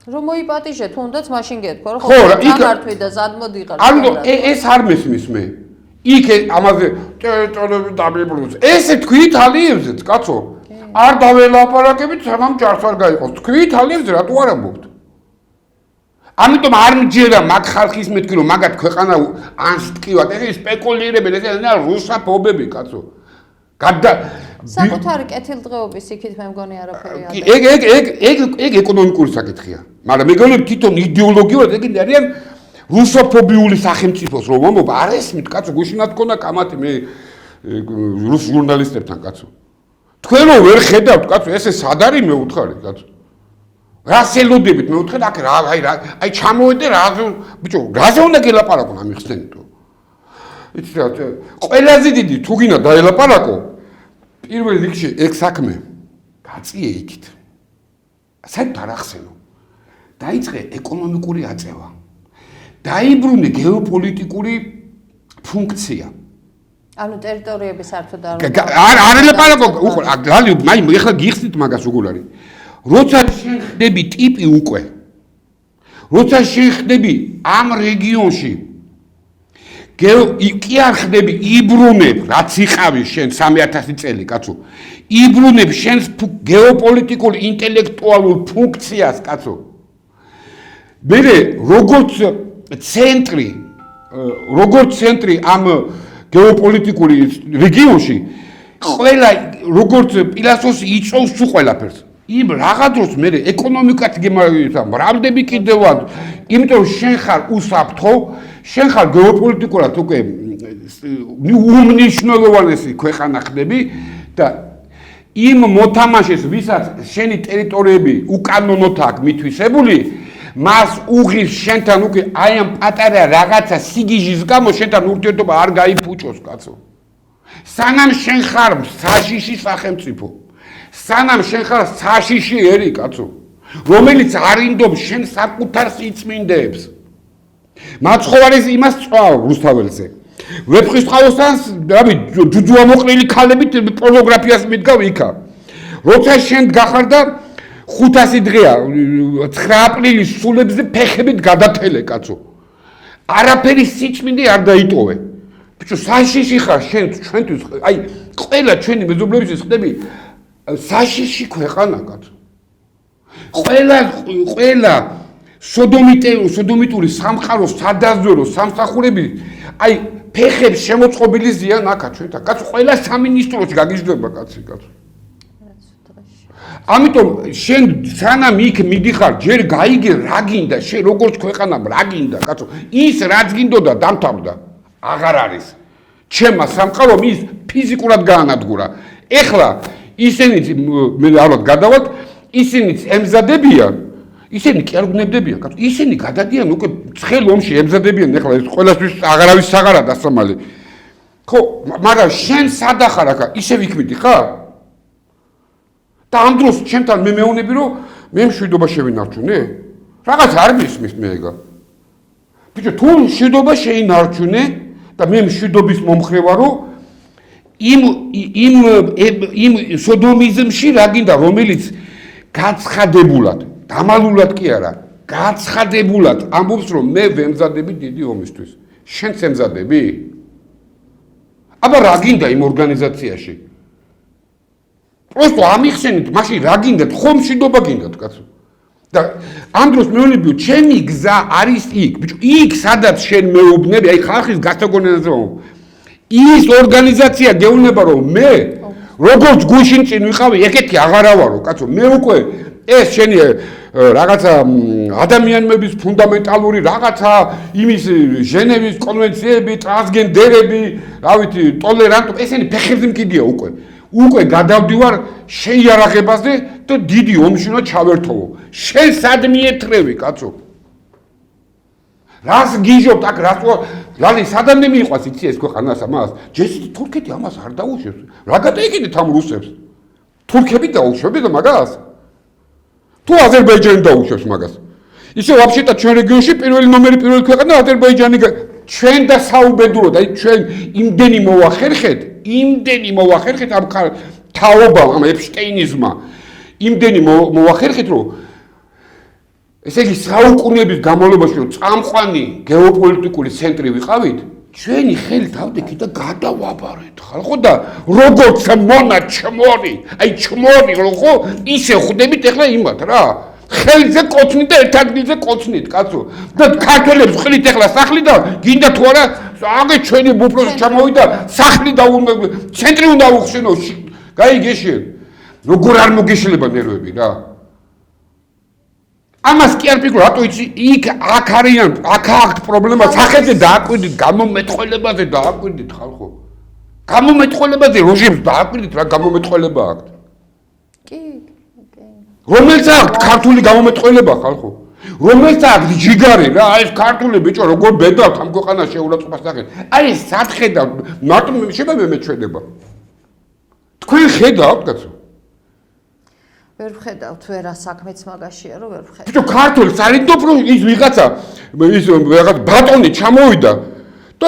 რომ მოიპატიჟე, თუნდაც მაშინ გეთქვა, რომ ხო, გამართვი და ზადმოდიყარ. ანუ ეს არ მესმის მე. იქ ამაზე ტერიტორიები დამიბრუნეს. ესე თქვი იტალიებზეც, კაცო. არ დაველაპარაკებით, სანამ ჯარს არ გაიყოს. თქვი იტალიებზე რატო არ ამბობთ? ამიტომ არ მჯერა მაგ ხალხის მეთქი რომ მაგათ ქვეყანა ანს ტკივად, ეს სპეკულირებენ, ეს რუსაფობები, კაცო. საკუთარი კეთილდღეობის იქით მე მგონი არაფერი არ. ეგ ეკონომიკური საკითხია. მაგრამ მეგონებ თვითონ იდეოლოგიურად ეგ არიან რუსოფობიული სახელმწიფოს რომ მომობა არ ესმით, კაცო, გუშინად გქონდა კამათი მე რუს ჟურნალისტებთან, კაცო. თქვენ რომ ვერ ხედავთ, კაცო, ესე სად არის მე უთხარი, კაცო. რას ელოდებით მე უთხარ, აი ჩამოვედე რაზე, ბიჭო, რაზე უნდა გელაპარაკო ამ ხსენიტო. იცი რა, ყველაზე დიდი თუ გინდა დაელაპარაკო, პირველ რიგში ეგ საქმე გაწიე იქით. საერთოდ არ ახსენო. დაიწყე ეკონომიკური აწევა. დაიბრუნე გეოპოლიტიკური ფუნქცია. ანუ ტერიტორიები საერთოდ არ ელაპარაკო, უყო, აი ეხლა გიხსნით მაგას როგორ არის. როცა შენ ხდები ტიპი უკვე. როცა შენ ხდები ამ რეგიონში კი არ ხდები იბრუნებ, რაც იყავი შენ 3000 წელი, კაცო. იბრუნებ შენს გეოპოლიტიკურ ინტელექტუალურ ფუნქციას, კაცო. მე როგორც ცენტრი ამ გეოპოლიტიკური რეგიონში, ყველა როგორც პილასოს იწოვს თუ ყველაფერს. იმ რაღა დროს მე ეკონომიკაც გემართა, მრავლდები კიდევად, იმიტომ შენ ხარ უსაფრთხო, შენ ხარ გეოპოლიტიკურად უკვე უმნიშვნელოვანესი ქვეყანა ხდები და იმ მოთამაშეს, ვისაც შენი ტერიტორიები უკანონოდ აქვს მითვისებული, მას უღირს შენთან უკვე აი ამ პატარა რაღაცა სიგიჟის გამო შენთან ურთიერთობა არ გაიფუჭოს, კაცო. სანამ შენ ხარ საშიში სახელმწიფო, სანამ შენ ხარ საშიში ერი, კაცო, რომელიც არინდობს შენ საკუთარ სიწმინდეებს. მაცხოვარის იმას წვავ რუსთაველზე. ვეფხისტყაოსთან, რავი, ჯუჯუამოყრილი ქალებით პორნოგრაფიას მიდგავ იქა. როცა შენ გახარდა 500 დღეა 9 აპრილის სულებზე ფეხებით გადათელე, კაცო. არაფერი სიწმინდე არ დაიტოვე. ბიჭო, საშიში ხარ შენ ჩვენთვის, აი, ყველა ჩვენი მეზობლებისთვის ხდები საშიში ქვეყანა, კაცო. ყველა სოდომიტური სამყაროს სადაზვერო სამსახურები, აი, ფეხებს შემოწყობილი ზიან აქა ჩვენთან. კაცო, ყველა სამინისტროში გაგიჟდება, კაცო. ამიტომ შენ სანამ იქ მიდიხარ, ჯერ გაიგე რა გინდა, შენ როგორც ქვეყანამ რა გინდა, კაცო. ის რაც გინდოდა დამთავრდა. აღარ არის. ჩემმა სამყარომ ის ფიზიკურად გაანადგურა. ეხლა ისინიც მე ალბათ გადავალთ, ისინიც ემზადებიან, ისინი კი არ გნებდებიან, კაცო. ისინი გადადიან უკვე ცხელ ომში ემზადებიან, ეხლა ეს ყველასთვის აღარავის აღარა დასამალი. ხო, მაგრამ შენ სადახარ აქ, ისე ვიქმიდი ხარ? და ამ დროს ჩემთან მე მეუბნები რომ მე მშვიდობა შევინარჩუნე? რაღაც არ მისმის მე ეგა. ბიჭო, თუ მშვიდობა შეინარჩუნე და მე მშვიდობის მომხრე ვარო, იმ სოდომიზმში რა გინდა, რომელიც გაცხადებულად, დამალულად კი არა, გაცხადებულად ამბობს რომ მე ვემზადები დიდი ომისთვის. შენც ემზადები? აბა რა გინდა იმ ორგანიზაციაში? просто ამიხსენით, მაშინ რა გინდათ, ხომ მშვიდობა გინდათ, კაცო. და ამ დროს მეუბნები, ჩემი გზა არის იქ, ბიჭო, იქ სადაც შენ მეუბნები, აი ხალხის გასაგონენაზე ვამბობ. ის ორგანიზაცია გეუბნება რომ მე როგორც გუშინ წინ ვიყავი, ეგეთი აღარა ვარო, კაცო. მე უკვე ეს შენი რაღაცა ადამიანების ფუნდამენტალური რაღაცა, იმის ჟენევის კონვენციები, ტრანსგენდერები, რა ვიცი, ტოლერანტობა, ესენი ფეხებზე მკიდია უკვე. უკვე გადავდივარ შეიარაღებაზე და დიდი ომში უნდა ჩავერთოვო. შენ სად მიეთრევი, კაცო? რას გიჟობთ აქ, რას ლალი სადამდე მიიყვას იცი ეს ქვეყანას ამას? ჯესით თურქეთი ამას არ დაუშვებს. რა გადაიგინეთ ამ რუსებს? თურქები დაუშვებენ მაგას? თუ აზერბაიჯანი დაუშვებს მაგას? ისე ვაფშეტა ჩვენ რეგიონში პირველი ნომერი პირველი ქვეყანა აზერბაიჯანი ჩვენ და საუბედუროდ, აი ჩვენ იმდენი მოვახერხეთ ამ თაობამ, ამ ეპშტეინიზმმა, იმდენი მოვახერხეთ, რომ ესე იგი საუკუნეების განმავლობაში რომ წამყვანი გეოპოლიტიკური ცენტრი ვიყავით, ჩვენი ხელი დავდექით და გადავაბარეთ, ხო და როგორც მონა ჩმორი, აი ჩმორი ხო, ისე ხვდებით ეხლა იმათ რა. ხელზე კოცნით და ერთ ადგილზე კოცნით, კაცო. და ქართველებს ხლით ეხლა სახლი და გინდა თუ არა, აგე ჩვენი უფროსი ჩამოვიდა, სახლი და ცენტრი უნდა უხსენო. გაიგეში. როგორ არ მოგეშლება ნერვები რა. ამას კი არ ფიქრო, რატო იცი, იქ აქ არიან, აქ აქვს პრობლემა, სახეზე დააკვირდით, გამომეტყველებაზე დააკვირდით ხალხო. გამომეტყველებაზე როჟიმს დააკვირდით, რა გამომეტყველება აქვს. კი. რომელს აქვს ქართული გამომეტყველება ხალხო? რომელს აქვს ჯიგარი რა, აი ეს ქართული ბიჭო როგორ ბედავთ ამ ქვეყანას შეურაცხყოფას სახით. აი ეს სათხედავთ, მარტო შეიძლება მეჩვენება. თქვენ ხედავთ, კაცო? ვერ ვხედავთ, ვერა საქმეც მაგაშია, რომ ვერ ვხედავ. ბიჭო, ქართული სარიდოფ რომ ის ვიღაცა, ის რაღაც ბატონი ჩამოვიდა და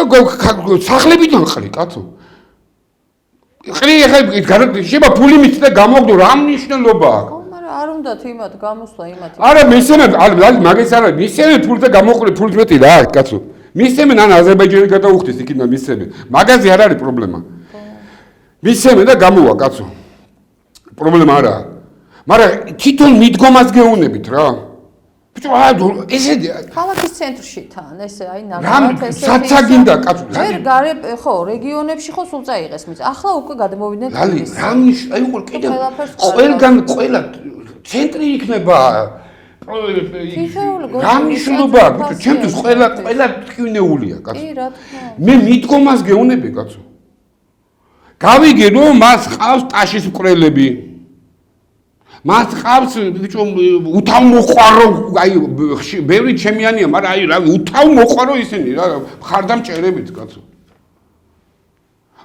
სახლებიდან ყრი, კაცო. ყრი ეხლა შეიძლება ფული მიცი და გამოგდო, რა მნიშვნელობა აქვს? არ უნდათ იმათ გამოსვლა იმათ. არა, მისცემენ, მაგას არა, მისცემენ ფულს და გამოყრე ფულს მეტი რა, კაცო. მისცემენ ან აზერბაიჯანი გადაუხდეს იქიდან მისცემენ. მაგაზე არ არის პრობლემა. მისცემენ და გამოვა, კაცო. პრობლემა არაა. მაგრამ თვითონ მიდგომას გეუნებით რა. ბიჭო, ესე ქალაქის ცენტრში თან, ესე აი ნაგებად ესე. საცა გინდა, კაცო. ჯერ გარე, ხო, რეგიონებში ხო სულ წაიღეს მის. ახლა უკვე გადმოვიდნენ თბილისში. აი უკვე კიდე ყველგან ყველა ცენტრი იქნება. რა მნიშვნელობა აქვს? ბიჭო, ჩემთვის ყველა ტკივნეულია, კაცო. კი, რა თქმა უნდა. მე მიდგომას გეუნები, კაცო. გავიგე რომ მას ყავს ტაშის მკვლელები. მას ყავს ბიჭო უთავმოყვარო, აი ბევრი ჩემიანია, მაგრამ აი რავი უთავმოყვარო ისინი რა, ხარდამჭერებით, კაცო.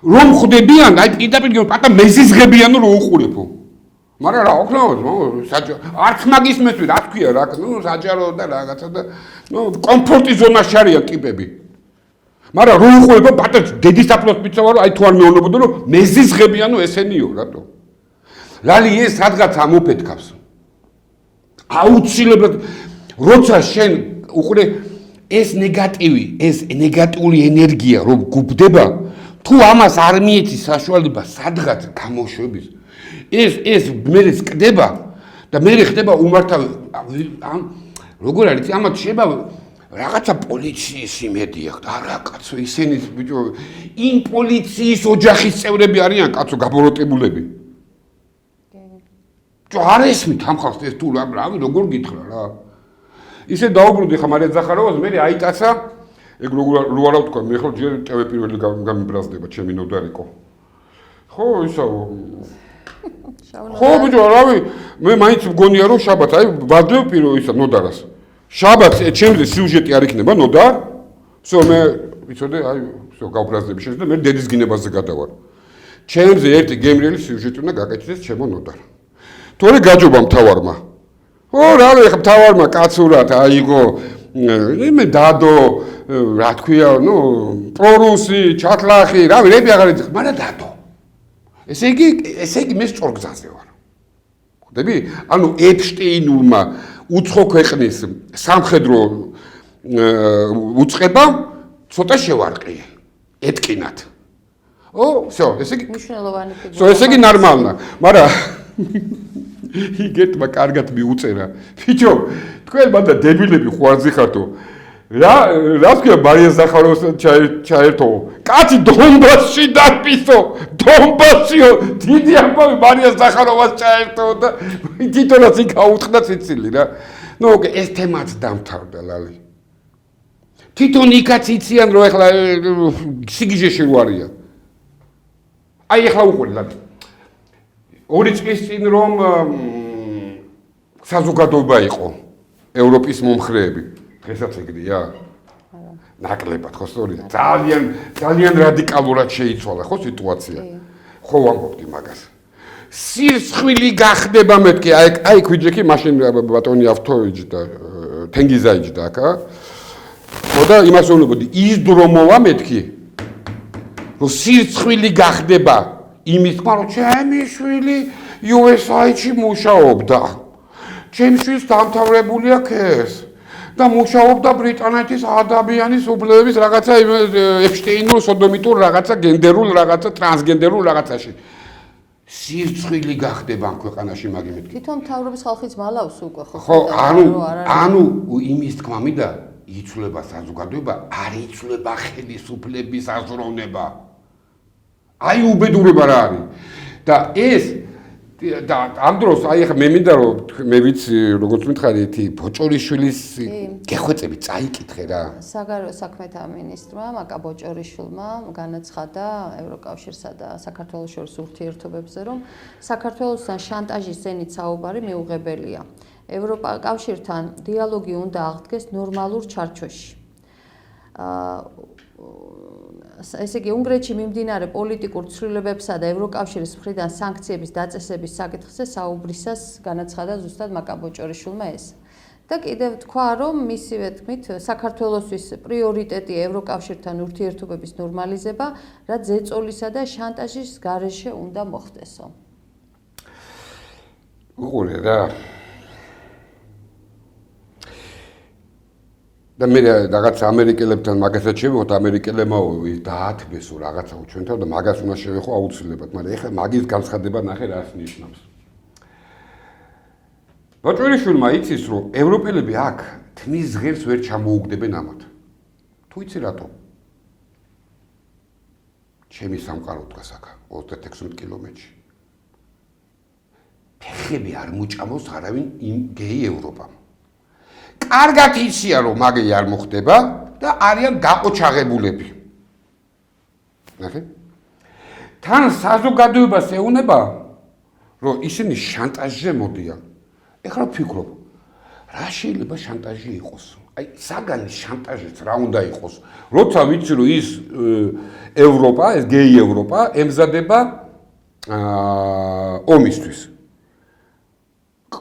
რომ ხვდებიან, აი პირდაპირ პატა მეზიზღებიანო რომ უყურებო. მაგრამ რა ოქნაოს, არც მაგის მესვი, რა თქვია რა, ნუ საჯარო და რაღაცა და ნუ კომფორტის ზონაში არიან ტიპები. მაგრამ რომ უყურებო პატა დედის აფლოს პიცავარო, აი თუ არ მეუბნებოდო რომ მეზიზღებიანო ესენიო, რატო? ლალი ეს სადღაც ამოფეთქავს. აუცილებლად როცა შენ უყურე ეს ნეგატიული ენერგია რომ გუბდება, თუ ამას არ მიეცი საშუალება სადღაც გამოშვების, ეს მე წკდება და მე ხდება უმართავი როგორ არის ამათ შეიძლება რაღაცა პოლიციის იმედი აქვს. არა კაცო, ისინი ბიჭო იმ პოლიციის ოჯახის წევრები არიან, კაცო, გაბოროტებულები. არ ესმით ამ ხალხს ეს თუ რავი როგორ გითხრა რა. ისე დაუბრუნდი ხა მარია ზახაროვას მე აიტაცა ეგ რო არა ვთქვა მე ხო ჯერ ტევე პირველი გამიბრაზდება ჩემი ნოდარიკო. ხო ისა ხო ბიჭო რავი მე მაინც მგონია რომ შაბათს აი ვადლევ პირველ ისა ნოდარას. შაბათს ჩემზე სიუჟეტი არ იქნება ნოდარ. всё მე ვიცოდე აი всё გავბრაზდები შენ და მე დედის გინებაზე გადავარ. ჩემზე ერთი გემრიელი სიუჟეტი უნდა გაკეთდეს ჩემო ნოდარ. თორე გაჯობა მთავარმა. ო რავი ხა მთავარმა კაცურად აიღო მე დადო რა თქვია ნუ პრორუსი ჩათლახი რავი რები აღარ იცი მაგრამ დადო. ესე იგი მე სწორგზაზე ვარ. ხვდები? ანუ ეპშტეინულმა უცხო ქვეყნის სამხედრო უწყებამ ცოტა შევარყია. ეთკინათ. ო, всё, ესე იგი მნიშვნელოვანი ფიგურა. всё, ესე იგი ნორმალნა. მაგრამ იგეთმა კარგად მიუწერა. ბიჭო, თქვენ მანდა დებილები ხوارზი ხართო. რა თქვია მარია ზახაროვს ჩაერთო. კაცი დონბასში დაფისო. დონბასიო, დიდი ამბავი მარია ზახაროვას ჩაერთო და თვითონაც იქ აუწყდა ციცილი რა. ნუ ეს თემაც დამთავრდა ლალი. თვითონ იქაც იციან რომ ეხლა სიგიჟეში ვარია. აი ეხლა უყურე ლალი. 2 წლის წინ რომ საზოგადოება იყო ევროპის მომხრეები დღესაც ეგრეა ნაკლებად ხო სწორია ძალიან რადიკალურად შეიცვალა ხო სიტუაცია ხო ვამბობდი მაგას სირცხვილი გახდება მეთქი აი ქვიჯექი მაშინ ბატონი ავთოვიჩ და თენგიზაიჩ და აკა ხო და იმას ვულებოდი ის დრო მოვა მეთქი რომ სირცხვილი გახდება იმის თქმა რომ ჩემი შვილი USA-ში მუშაობდა. ჩემი შვილს დამთავრებული აქვს ეს და მუშაობდა ბრიტანეთის ადამიანის უფლებების რაღაცა ეპშტეინულ სოდომიტურ რაღაცა გენდერულ რაღაცა ტრანსგენდერულ რაღაცაში. სირცხვილი გახდება ამ ქვეყანაში მაგი მეთქი. თვითონ მთავრობის ხალხიც მალავს უკვე ხო? ხო, ანუ იმის თქმა მინდა იცვლება საზოგადოება, არ იცვლება ხელისუფლების აზროვნება. აი უბედურება რა არის და ეს და ამ დროს აი ახლა მე მინდა რომ მე ვიცი როგორც მითხარით ბოჭორიშვილის გეხვეწები წაიკითხე რა საგარეო საქმეთა მინისტრმა მაკა ბოჭორიშვილმა განაცხადა ევროკავშირსა და საქართველოს შორის ურთიერთობებზე რომ საქართველოსთან შანტაჟის ზენით საუბარი მიუღებელია ევროკავშირთან დიალოგი უნდა აღდგეს ნორმალურ ჩარჩოში ესე იგი უნგრეთში მიმდინარე პოლიტიკურ ცვლილებებსა და ევროკავშირის მხრიდან სანქციების დაწესების საკითხზე საუბრისას განაცხადა ზუსტად მაკა ბოჭორიშვილმა ეს. და კიდევ თქვა, რომ მისივე თქმით, საქართველოსთვის პრიორიტეტია ევროკავშირთან ურთიერთობების ნორმალიზება, რაც ზეწოლისა და შანტაჟის გარეშე უნდა მოხდესო. უყურე რა და მე რაღაც ამერიკელებთან მაგასაც შევიღოთ ამერიკელებმა დაათმესო რაღაცა ჩვენთან და მაგას უნდა შევეხო აუცილებლად მაგრამ ეხლა მაგის განცხადება ნახე რას ნიშნავს ბოჭორიშვილმა იცის რომ ევროპელები აქ თმის ღერს ვერ ჩამოუგდებენ ამათ თუ იცი რატო ჩემი სამყარო დგას აქ 36 კილომეტრში ფეხები არ მოჭამოს არავინ იმ გეი ევროპამ კარგად იციან რომ მაგე არ მოხდება და არიან გაყოჩაღებულები. ნახე? თან საზოგადოებას ეუნება რომ ისინი შანტაჟზე მოდიან. ეხლა ვფიქრობ, რა შეიძლება შანტაჟი იყოს? აი, საგანი შანტაჟიც რა უნდა იყოს? როცა ვიცი რომ ის ევროპა, ეს გეი ევროპა ემზადება ომისთვის.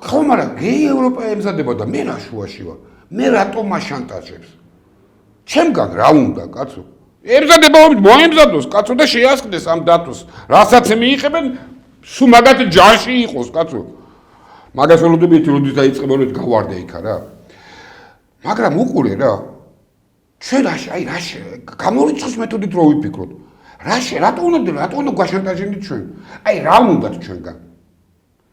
ხო, მაგრამ გეი ევროპა ემზადება და მე რა შუაში ვარ? მე რატომ მაშანტაჟებს? ჩემგან რა უნდა, კაცო? ემზადება ომით, მოემზადოს, კაცო და შეასყდეს ამ დატოს. რასაც მიიღებენ, სულ მაგათ ჯანში იყოს, კაცო. მაგას ველოდებით, როდის დაიწყება, რომ გავარდე იქა რა. მაგრამ უყურე რა. ჩვენ აი რაში გამორიცხვის მეთოდით რო ვიფიქროთ. რატომ უნდა გვაშანტაჟებინით ჩვენ? აი რა უნდათ ჩვენგან?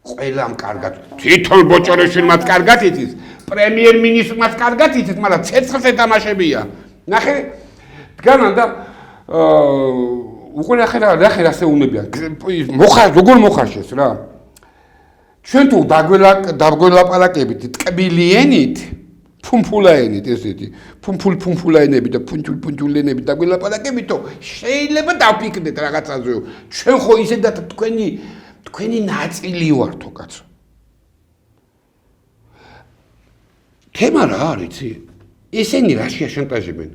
ყველამ კარგად თვითონ ბოჭორიშვილმაც კარგად იცის პრემიერ-მინისტრმაც კარგად იცის მაგრამ ცეცხლზე თამაშებია ნახე დგანან და უკვე ნახე რა შეუნებია როგორ მოხარშეს რა ჩვენ თუ დაგველაპარაკებით ტკბილი ენით, ფუმფულა ენით ესეთი, ფუმფულა ენები და ფუნჩულ ენები დაგველაპარაკებითო, შეიძლება დავფიქრდეთ რაღაცაზე. ჩვენ ხო ისედაც თქვენი ნაწილი ვართო, კაცო. თემა რა არის? ესენი რაშია შანტაჟებენ?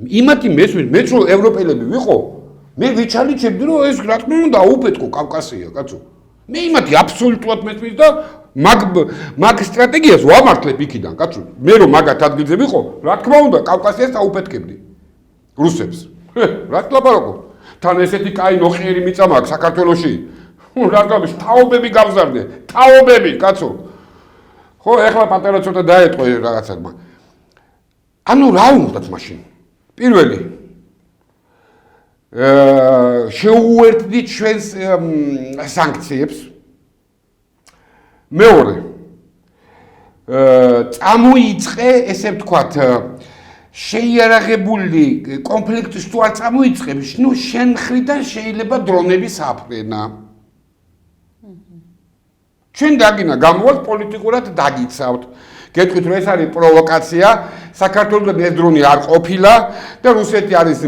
იმათი მესმის, მეც რომ ევროპელები ვიყო, მე ვიჩალიჩებდი რომ ეს რა თქმა უნდა აუფეთქო კავკასია, კაცო. მე იმათი აბსოლუტურად მესმის და მაგ სტრატეგიას ვამართლებ იქიდან, კაცო. მე რომ მაგათ ადგილზე ვიყო, რა თქმა უნდა კავკასიას აუფეთქებდი. რუსებს. რა ლაპარაკობ? თან ესეთი კაი ნოყიერი მიწა მაქვს საქართველოში. რა გამიშ თაობები გავზარდე, თაობები, კაცო. ხო, ეხლა პატარა ცოტა დაეტყვე რაღაცებმა. ანუ რა უნდათ მაშინ? პირველი შეუერთდით ჩვენს სანქციებს. მეორე წამოიწყე, ესე ვთქვათ, შეიარაღებული კონფლიქტის თუ არ წამოიწყებს, ნუ შენ მხრიდან შეიძლება დრონების აფრენა. ჩვენ დაგინა გამოვალთ პოლიტიკურად დაგიცავთ. გეტყვით რომ ეს არის პროვოკაცია, საქართველოსთან ეს დრონი არ ყოფილა და რუსეთი არის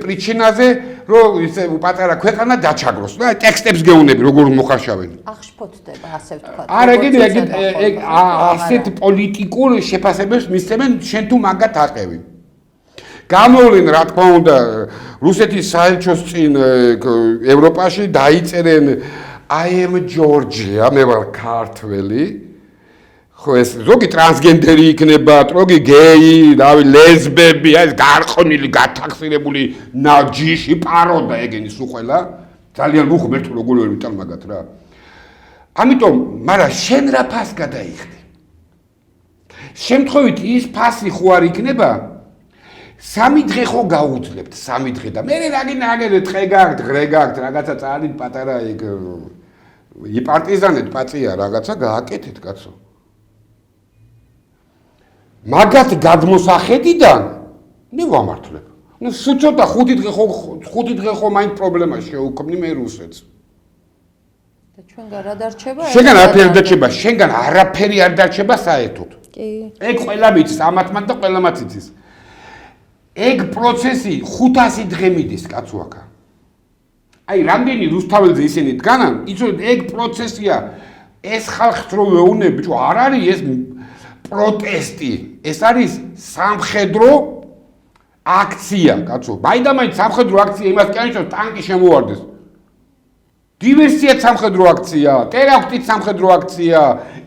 პრიჩინაზე, რომ ისე პატარა ქვეყანა დაჩაგროს. და ტექსტებს გეუნები როგორ მოხარშავენ. აღშფოთდება, ასე ვთქვათ. არა, ეგ ასეთ პოლიტიკურ შეფასებებს მისცემენ, შენ თუ მაგათ აყევი. გამოვლენ, რა თქმა უნდა, რუსეთის საელჩოს წინ ევროპაში დაიწერენ I am Georgia, მე ვარ ქართველი. ხო ეს ზოგი ტრანსგენდერი იქნება, ტროგი გეი, რავი, ლესბები, ეს გარყვნილი, გათაქსირებული ნაჯიში პაროდა ეგენი სულ ყველა. ძალიან მოხმერთ როგორ ვერ ვიტან მაგათ რა. ამიტომ, მაგრამ შენ რა ფას გადაიხდი? შემთხვევით ის ფასი ხო არ იქნება? 3 დღე ხო გაუძლებთ, 3 დღე და მე რაგინაგერე დღე გაქვთ, დღე გაქვთ, რაღაცა წარით პატარა ეგ პარტიზანეთ პაწია რაღაცა გააკეთეთ, კაცო. მაგათ გადმოსახედიდან მე ვამართლებ. ნუ სუცოტა 5 დღე ხო მაინც პრობლემა შეუქმნი მე რუსეთს. და ჩვენგან რა დარჩება? შენგან არაფერი დარჩება, შენგან არაფერი არ დარჩება საერთოდ. კი. ეგ ყველა ვიცის, ამათმან და ყველა მაც იცის. ეგ პროცესი 500 დღე მიდის, კაცო აქა. აი, რამდენი რუსთაველზე ისინი დგანან, იცოდეთ, ეგ პროცესია. ეს ხალხს რო ვეუბნები, ბიჭო, არ არის ეს პროტესტი. ეს არის სამხედრო აქცია, კაცო. მაინდა-მაინც სამხედრო აქცია იმას კი ანიშნავს, ტანკი შემოვარდეს. დივერსია სამხედრო აქცია, ტერაქტით სამხედრო აქცია,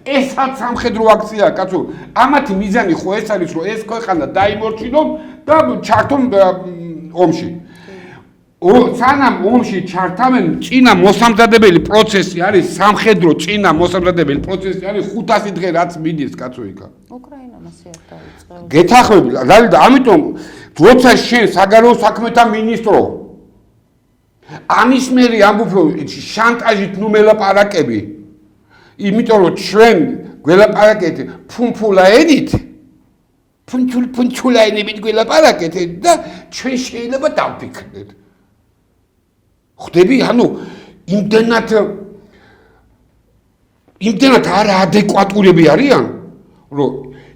ესაც სამხედრო აქცია, კაცო. ამათი მიზანი ხო ეს არის, რომ ეს ქვეყანა დაიმორჩილონ და ჩართონ ომში. სანამ ომში ჩართავენ, წინა მოსამზადებელი პროცესი არის სამხედრო წინა მოსამზადებელი პროცესი არის 500 დღე რაც მიდის, კაცო იქა. უკრაინამ ასე არ დაიწყო. გეთახმები, და ამიტომ როცა შენ საგარეო საქმეთა მინისტრო ამის მერე ამბობ რომ შანტაჟით ნუ მელაპარაკები, იმიტომ რომ ჩვენ გველაპარაკეთ ფუმფულა ენით, ფუნჩულა ენით გველაპარაკეთ და ჩვენ შეიძლება დავფიქრდეთ. ხდები, ანუ იმდენად არაადეკვატურები არიან, რომ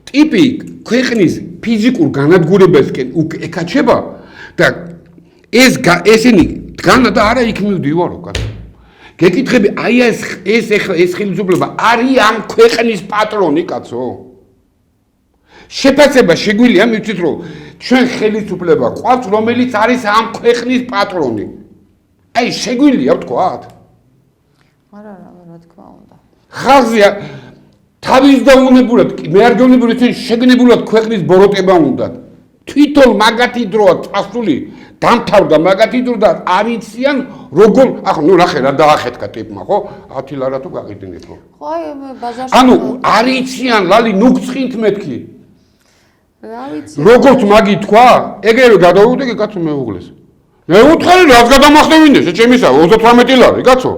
ტიპი ქვეყნის ფიზიკურ განადგურებასკენ ეკაჩება და ესენი დგანა და არა იქ მივდივარო, კაცო. გეკითხები, აი ეს ხელისუფლება არის ამ ქვეყნის პატრონი, კაცო. შეფასება შეგვიძლია მივცით, რომ ჩვენ ხელისუფლება ყავს, რომელიც არის ამ ქვეყნის პატრონი. აი, შეგვიძლია ვთქვათ? არა, რა თქმა უნდა. ხალხზე თავის დაუნებურად, მე არ გეუბნები, რომ შეგნებულად ქვეყნის ბოროტება უნდათ. თვითონ მაგათი დროა წასული, დამთავრდა მაგათი დრო და არიციან როგორ, ახლა ნუ ნახე რა დაახეთქა ტიპმა, ხო? 10 ლარა თუ გაყიდინეთ, ხო? ხო, აი ბაზარში. ანუ არიციან, ლალი ნუგწხინთ მეთქი. რა ვიცი. როგორც მაგი თქვა, ეგრევე გადავუდგე, კაცო მეუღლეს. მე უთხარი რაც გადამახდევინდეს, ჩემისა 38 ლარი, კაცო.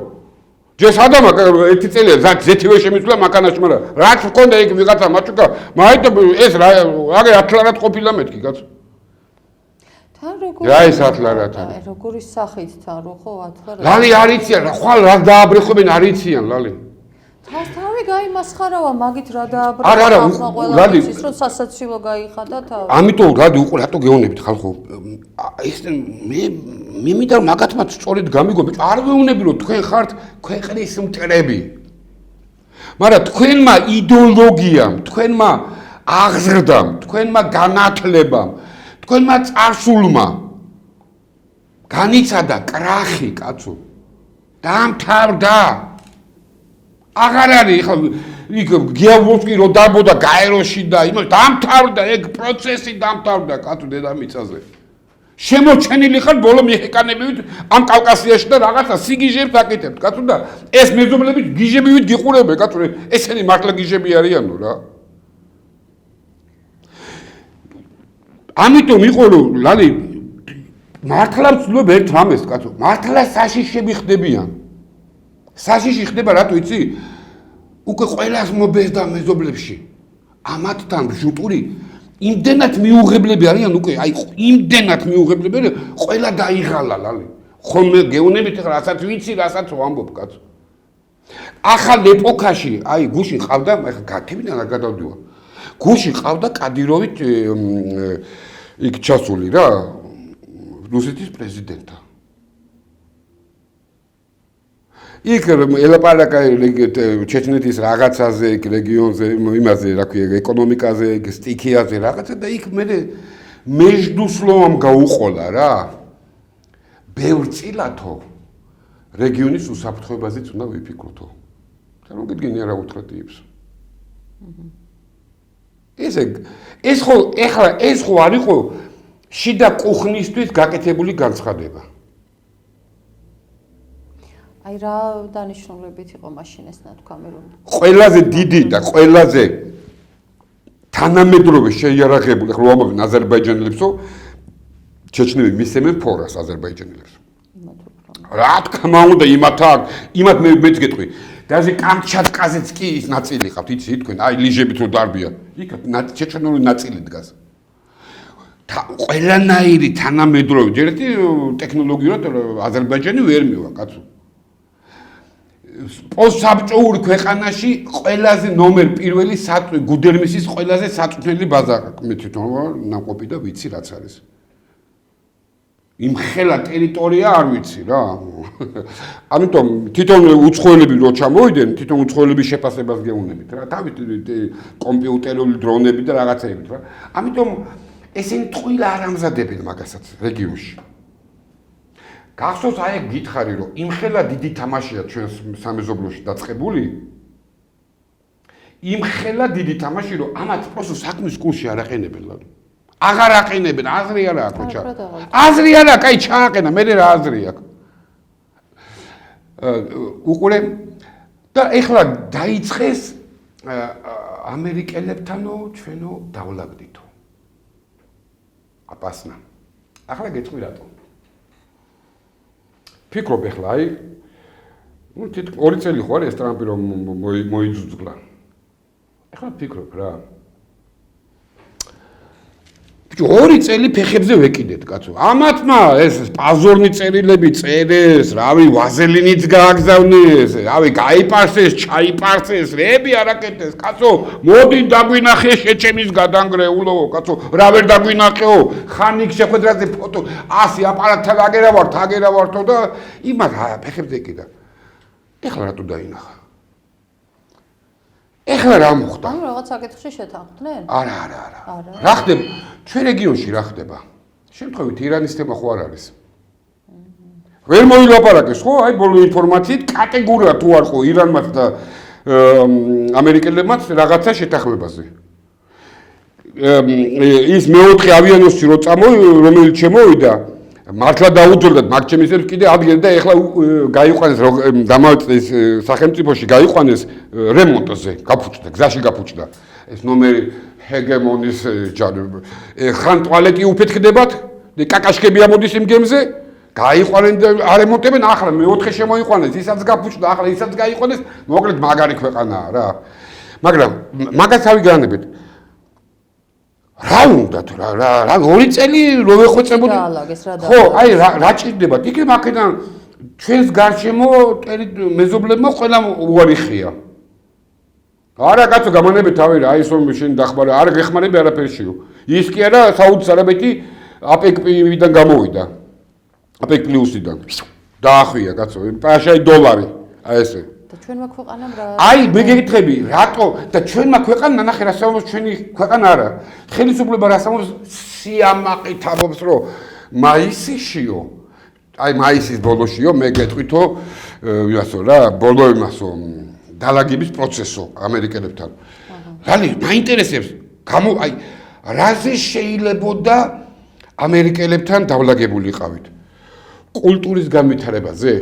ჯერ სადამა ერთი წელია ზეთივე შემიწვლა მანქანაში, მაგრამ რაც ჰქონდა იქ ვიღაცა მაჩუკა, მაიტო ეს რა აგე 10 ლარად ყოფილა მეთქი, კაცო. თან როგორ? რა ეს 10 ლარად არის? როგორი სახით თან რო ხო 10 ლარად? ლალი არიციან, ხვალ რა დააბრეხებენ არიციან, ლალი. თავი გაიმასხარავა მაგით რა არა, ყველა ის რომ სასაცილო გაიხადა თავი. ამიტომ რადი უყურე რატო გეუბნებით ხალხო ეს მე მინდა მაგათმაც სწორედ გამიგო ბიჭო არ ვეუბნები რომ თქვენ ხართ ქვეყნის მტრები მაგრამ თქვენმა იდეოლოგიამ თქვენმა აღზრდამ თქვენმა განათლებამ თქვენმა წარსულმა განიცადა კრახი კაცო დამთავრდა აღარ არის ხო იქ გიაბოვსკი რო დაბოდა გაეროში და იმას დამთავრდა ეგ პროცესი დამთავრდა კაცო დედამიწაზე შემოჩენილი ხარ ბოლო მექანებივით ამ კავკასიაში და რაღაცა სიგიჟებს აკეთებთ კაცო და ეს მეზობლები გიჟებივით გიყურებენ კაცო ესენი მართლა გიჟები არიანო რა ამიტომ იყო რომ ლალი მართლა ვცდილობ ერთ რამეს კაცო მართლა საშიშები ხდებიან საშიში ხდება რატო იცი უკვე ყველას მობეზდა მეზობლებში ამათთან ჟუტური იმდენად მიუღებლები არიან უკვე აი იმდენად მიუღებლები რომ ყველა დაიღალა ლალი ხომ გეუნებით ახლა რასაც ვიცი რასაც ვამბობ კაცო ახალ ეპოქაში აი გუშინ ყავდა ახლა გათებიდან არ გადავდივარ გუშინ ყავდა კადიროვით იქ ჩასული რა რუსეთის პრეზიდენტა იქ ელაპარაკა ჩეჩნეთის რაღაცაზე, რეგიონზე, იმაზე, რა ქვია, ეკონომიკაზე, სტიქიაზე, რაღაცა და იქ მე მეждусловам გაუყოლა რა. ბევრ წილათო რეგიონის უსაფრთხოებაზეც უნდა ვიფიქროთო. რომ გიდგენია რა უთხრეთებს. ეს ხო არ იყო შიდა კუხნისთვის გაკეთებული განცხადება. აი რა დანიშნულებით იყო მაშინ ეს ნათქვამი რომ ყველაზე დიდი და ყველაზე თანამედროვე შეიარაღებული ხო ამავე აზერბაიჯანელებსო ჩეჩნები მისცემენ ფორას აზერბაიჯანელებს რა თქმა უნდა იმათ მეც გეტყვი даже კამჩატკაზეც კი ის ნაწილი ყავთ იცი თქვენ აი ლიჟებით რო დარბიან იქ ჩეჩნური ნაწილი დგას ყველანაირი თანამედროვე ჯერეთი ტექნოლოგიურად აზერბაიჯანი ვერ მივა კაცო პოსტსაბჭოურ ქვეყანაში ყველაზე ნომერ პირველი გუდერმისის ყველაზე საწვრთნელი ბაზა მე თვითონ ნაყოფი და ვიცი რაც არის იმ ხელა ტერიტორია არ ვიცი რა ამიტომ თვითონ უცხოელები რო ჩამოვიდნენ თვითონ უცხოელების შეფასებას გეუბნებით რა თავით კომპიუტერული დრონები და რაღაცეებით რა ამიტომ ესენი ტყუილ არ ამზადებენ მაგასაც რეგიონში გახსოვს აი გითხარი რომ იმ ხელა დიდი თამაშია ჩვენ სამეზობლოში დაწყებული იმ ხელა დიდი თამაში რომ ამათ პროსო საქმის კურსში არ აყენებენ რა აღარ აყენებენ აზრი არა აქვს ჩა აზრი არა კაი ჩააყენა მე რა აზრი აქვს უყურე და ეხლა დაიწყეს ამერიკელებთანო ჩვენო დავლაგდითო აპასნა ახლა გეტყვი რატო ფიქრობ ახლა აი ნუ თითქოს 2 წელი ხო არის ეს ტრამპი რომ მოიძუძგლა ახლა ფიქრობ რა ბიჭო 2 წელი ფეხებზე ვეკიდეთ კაცო ამათმა ეს პაზორნი წერილები წერეს რავი ვაზელინიც გააგზავნეს რავი გაიპარსეს ჩაიპარსეს რეები არაკეთეს კაცო მოდი დაგვინახე შეჩემის გადანგრეულო კაცო რა ვერ დაგვინახეო ხან იქ შეხვედრაზე ფოტო 100 აპარატთან აგერავართო და იმათ ფეხებზე ეკიდა ეხლა რატო დაინახა ეხლა რა მოხდა? ანუ რაღაც საკითხში შეთანხმდნენ? არა. რა ხდება? ჩვენ რეგიონში რა ხდება? შემთხვევით ირანის თემა ხო არ არის? ვერ მოილაპარაკეს ხო? აი ბოლო ინფორმაციით კატეგორია თუ არ ხო ირანმაც და ამერიკელებმაც რაღაცა შეთანხმებაზე. ის მეოთხე ავიანოსი რო რომელიც შემოვიდა მართლა დაუძვრდათ მაგ ჩემისებს კიდე ადგილი და ეხლა გაიყვანეს დამავწეს სახელმწიფოში გაიყვანეს რემონტზე გაფუჭდა გზაში გაფუჭდა ეს ნომერი ჰეგემონის ხან ტუალეტი უფეთქდებათ და კაკაშკები ამოდის იმ გემზე გაიყვანენ და არემონტებენ ახლა მეოთხე შემოიყვანეს ისაც გაფუჭდა ახლა ისაც გაიყვანეს მოკლედ მაგარი ქვეყანაა რა მაგრამ მაგას თავი განებით რა უნდათ რა 2 წელი რო ვეხვეწებოდი ხო აი რა ჭირდებათ იქნებ აქედან ჩვენს გარშემო მეზობლებმა ყველა უარი ხია არა კაცო გამანები თავი რა ის რომ შენ დახმარე არ გეხმარები არაფერშიო ის კი არა საუდის არაბეთი აპეკ-დან გამოვიდა აპეკ პლუსიდან დაახვია კაცო პაშაი დოლარი აი ესე და ჩვენმა ქვეყანამ რა აი მე გეკითხები რატო და ჩვენმა ქვეყანამ ნახე რა საუბრობს ჩვენი ქვეყანა არა ხელისუფლება რა საუბრობს სიამაყით ამბობს რომ მაისიშიო აი მაისის ბოლოშიო მე გეტყვითო იმასო რა ბოლო იმასო დალაგების პროცესო ამერიკელებთან. რალი მაინტერესებს გამო აი რაზე შეიძლებოდა ამერიკელებთან დავლაგებულიყავით? კულტურის განვითარებაზე,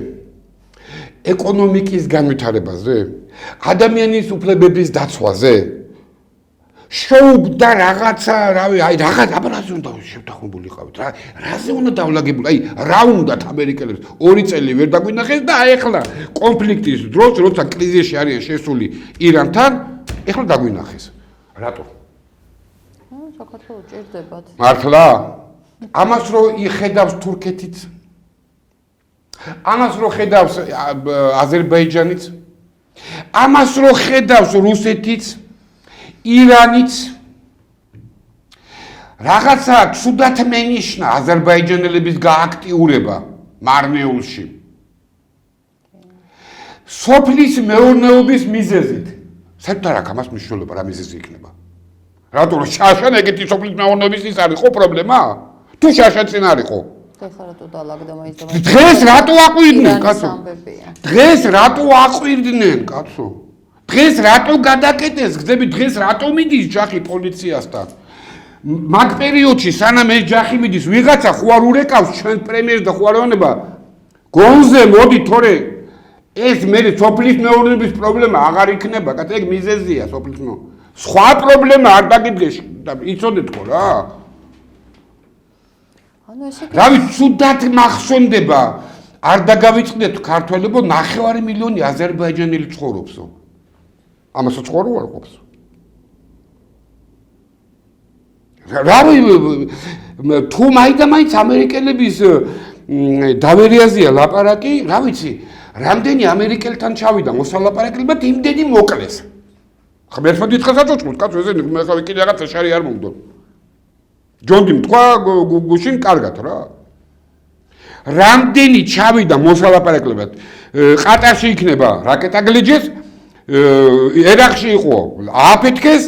ეკონომიკის განვითარებაზე, ადამიანის უფლებების დაცვაზე, შოუდა რაღაცა, რავი, აი რაღაც აბარაზე უნდა შევთანხმებულიყავით რა. რაზე უნდა დავლაგებული? აი რა უნდათ ამერიკელებს 2 წელი ვერ დაგვინახეს და აი ახლა კონფლიქტის დროს, როცა კრიზისში არიან შესული ირანთან, ახლა დაგვინახეს. რატო? საქართველოს ჭირდებათ. მართლა? ამას რო იხედავს თურქეთიც? ამას რო ხედავს აზერბაიჯანიც? ამას რო ხედავს რუსეთიც? ირანიც რაღაცა ცუდად მენიშნა აზერბაიჯანელების გააქტიურება მარნეულში. სოფლის მეურნეობის მიზეზით. საერთოდ არ აქვს ამას მნიშვნელობა რა მიზეზი იქნება. რატო რომ შაშან ეგეთი სოფლის მეურნეობის ის არის ხო პრობლემა? თუ შაშან წინ არისო. ეხლა რატო დალაგდა მაინც დღეს რატო აყვირდნენ კაცო? დღეს რატო აყვირდნენ კაცო? დღეს რატო გადაკეტეს გზები დღეს რატო მიდის ჯახი პოლიციასთან მაგ პერიოდში სანამ ეს ჯახი მიდის ვიღაცა ხო არ ურეკავს ჩვენ პრემიერს და ხო არ ეუბნება გონზე მოდი თორე ეს მე სოფლის მეურნეობის პრობლემა აღარ იქნება კაცო ეგ მიზეზია სოფლის სხვა პრობლემა არ დაგიდგეს და იცოდეთ ხო რა ანუ ესე რავი ცუდად მახსოვდება არ დაგავიწყდეთ ქართველებო 9 მილიონი აზერბაიჯანელი ცხოვრობსო ამასაც ყორო არ ყოფს. რავი თუ მაინც ამერიკელების დავერიაზია ლაპარაკი, რა ვიცი, რამდენი ამერიკელთან ჩავიდა მოსალაპარაკებლად იმდენი მოკლეს. ხა მე ერთმანეთს ხაზაწოწყოთ, კაცო ესე მე ხავი კიდე რაღაცა შარი არ მომდო. ჯონდიმ თქვა გუშინ კარგად რა. რამდენი ჩავიდა მოსალაპარაკებლად ყატარში იქნება რაკეტა გლეჯეს ერაყში იყო აფეთქეს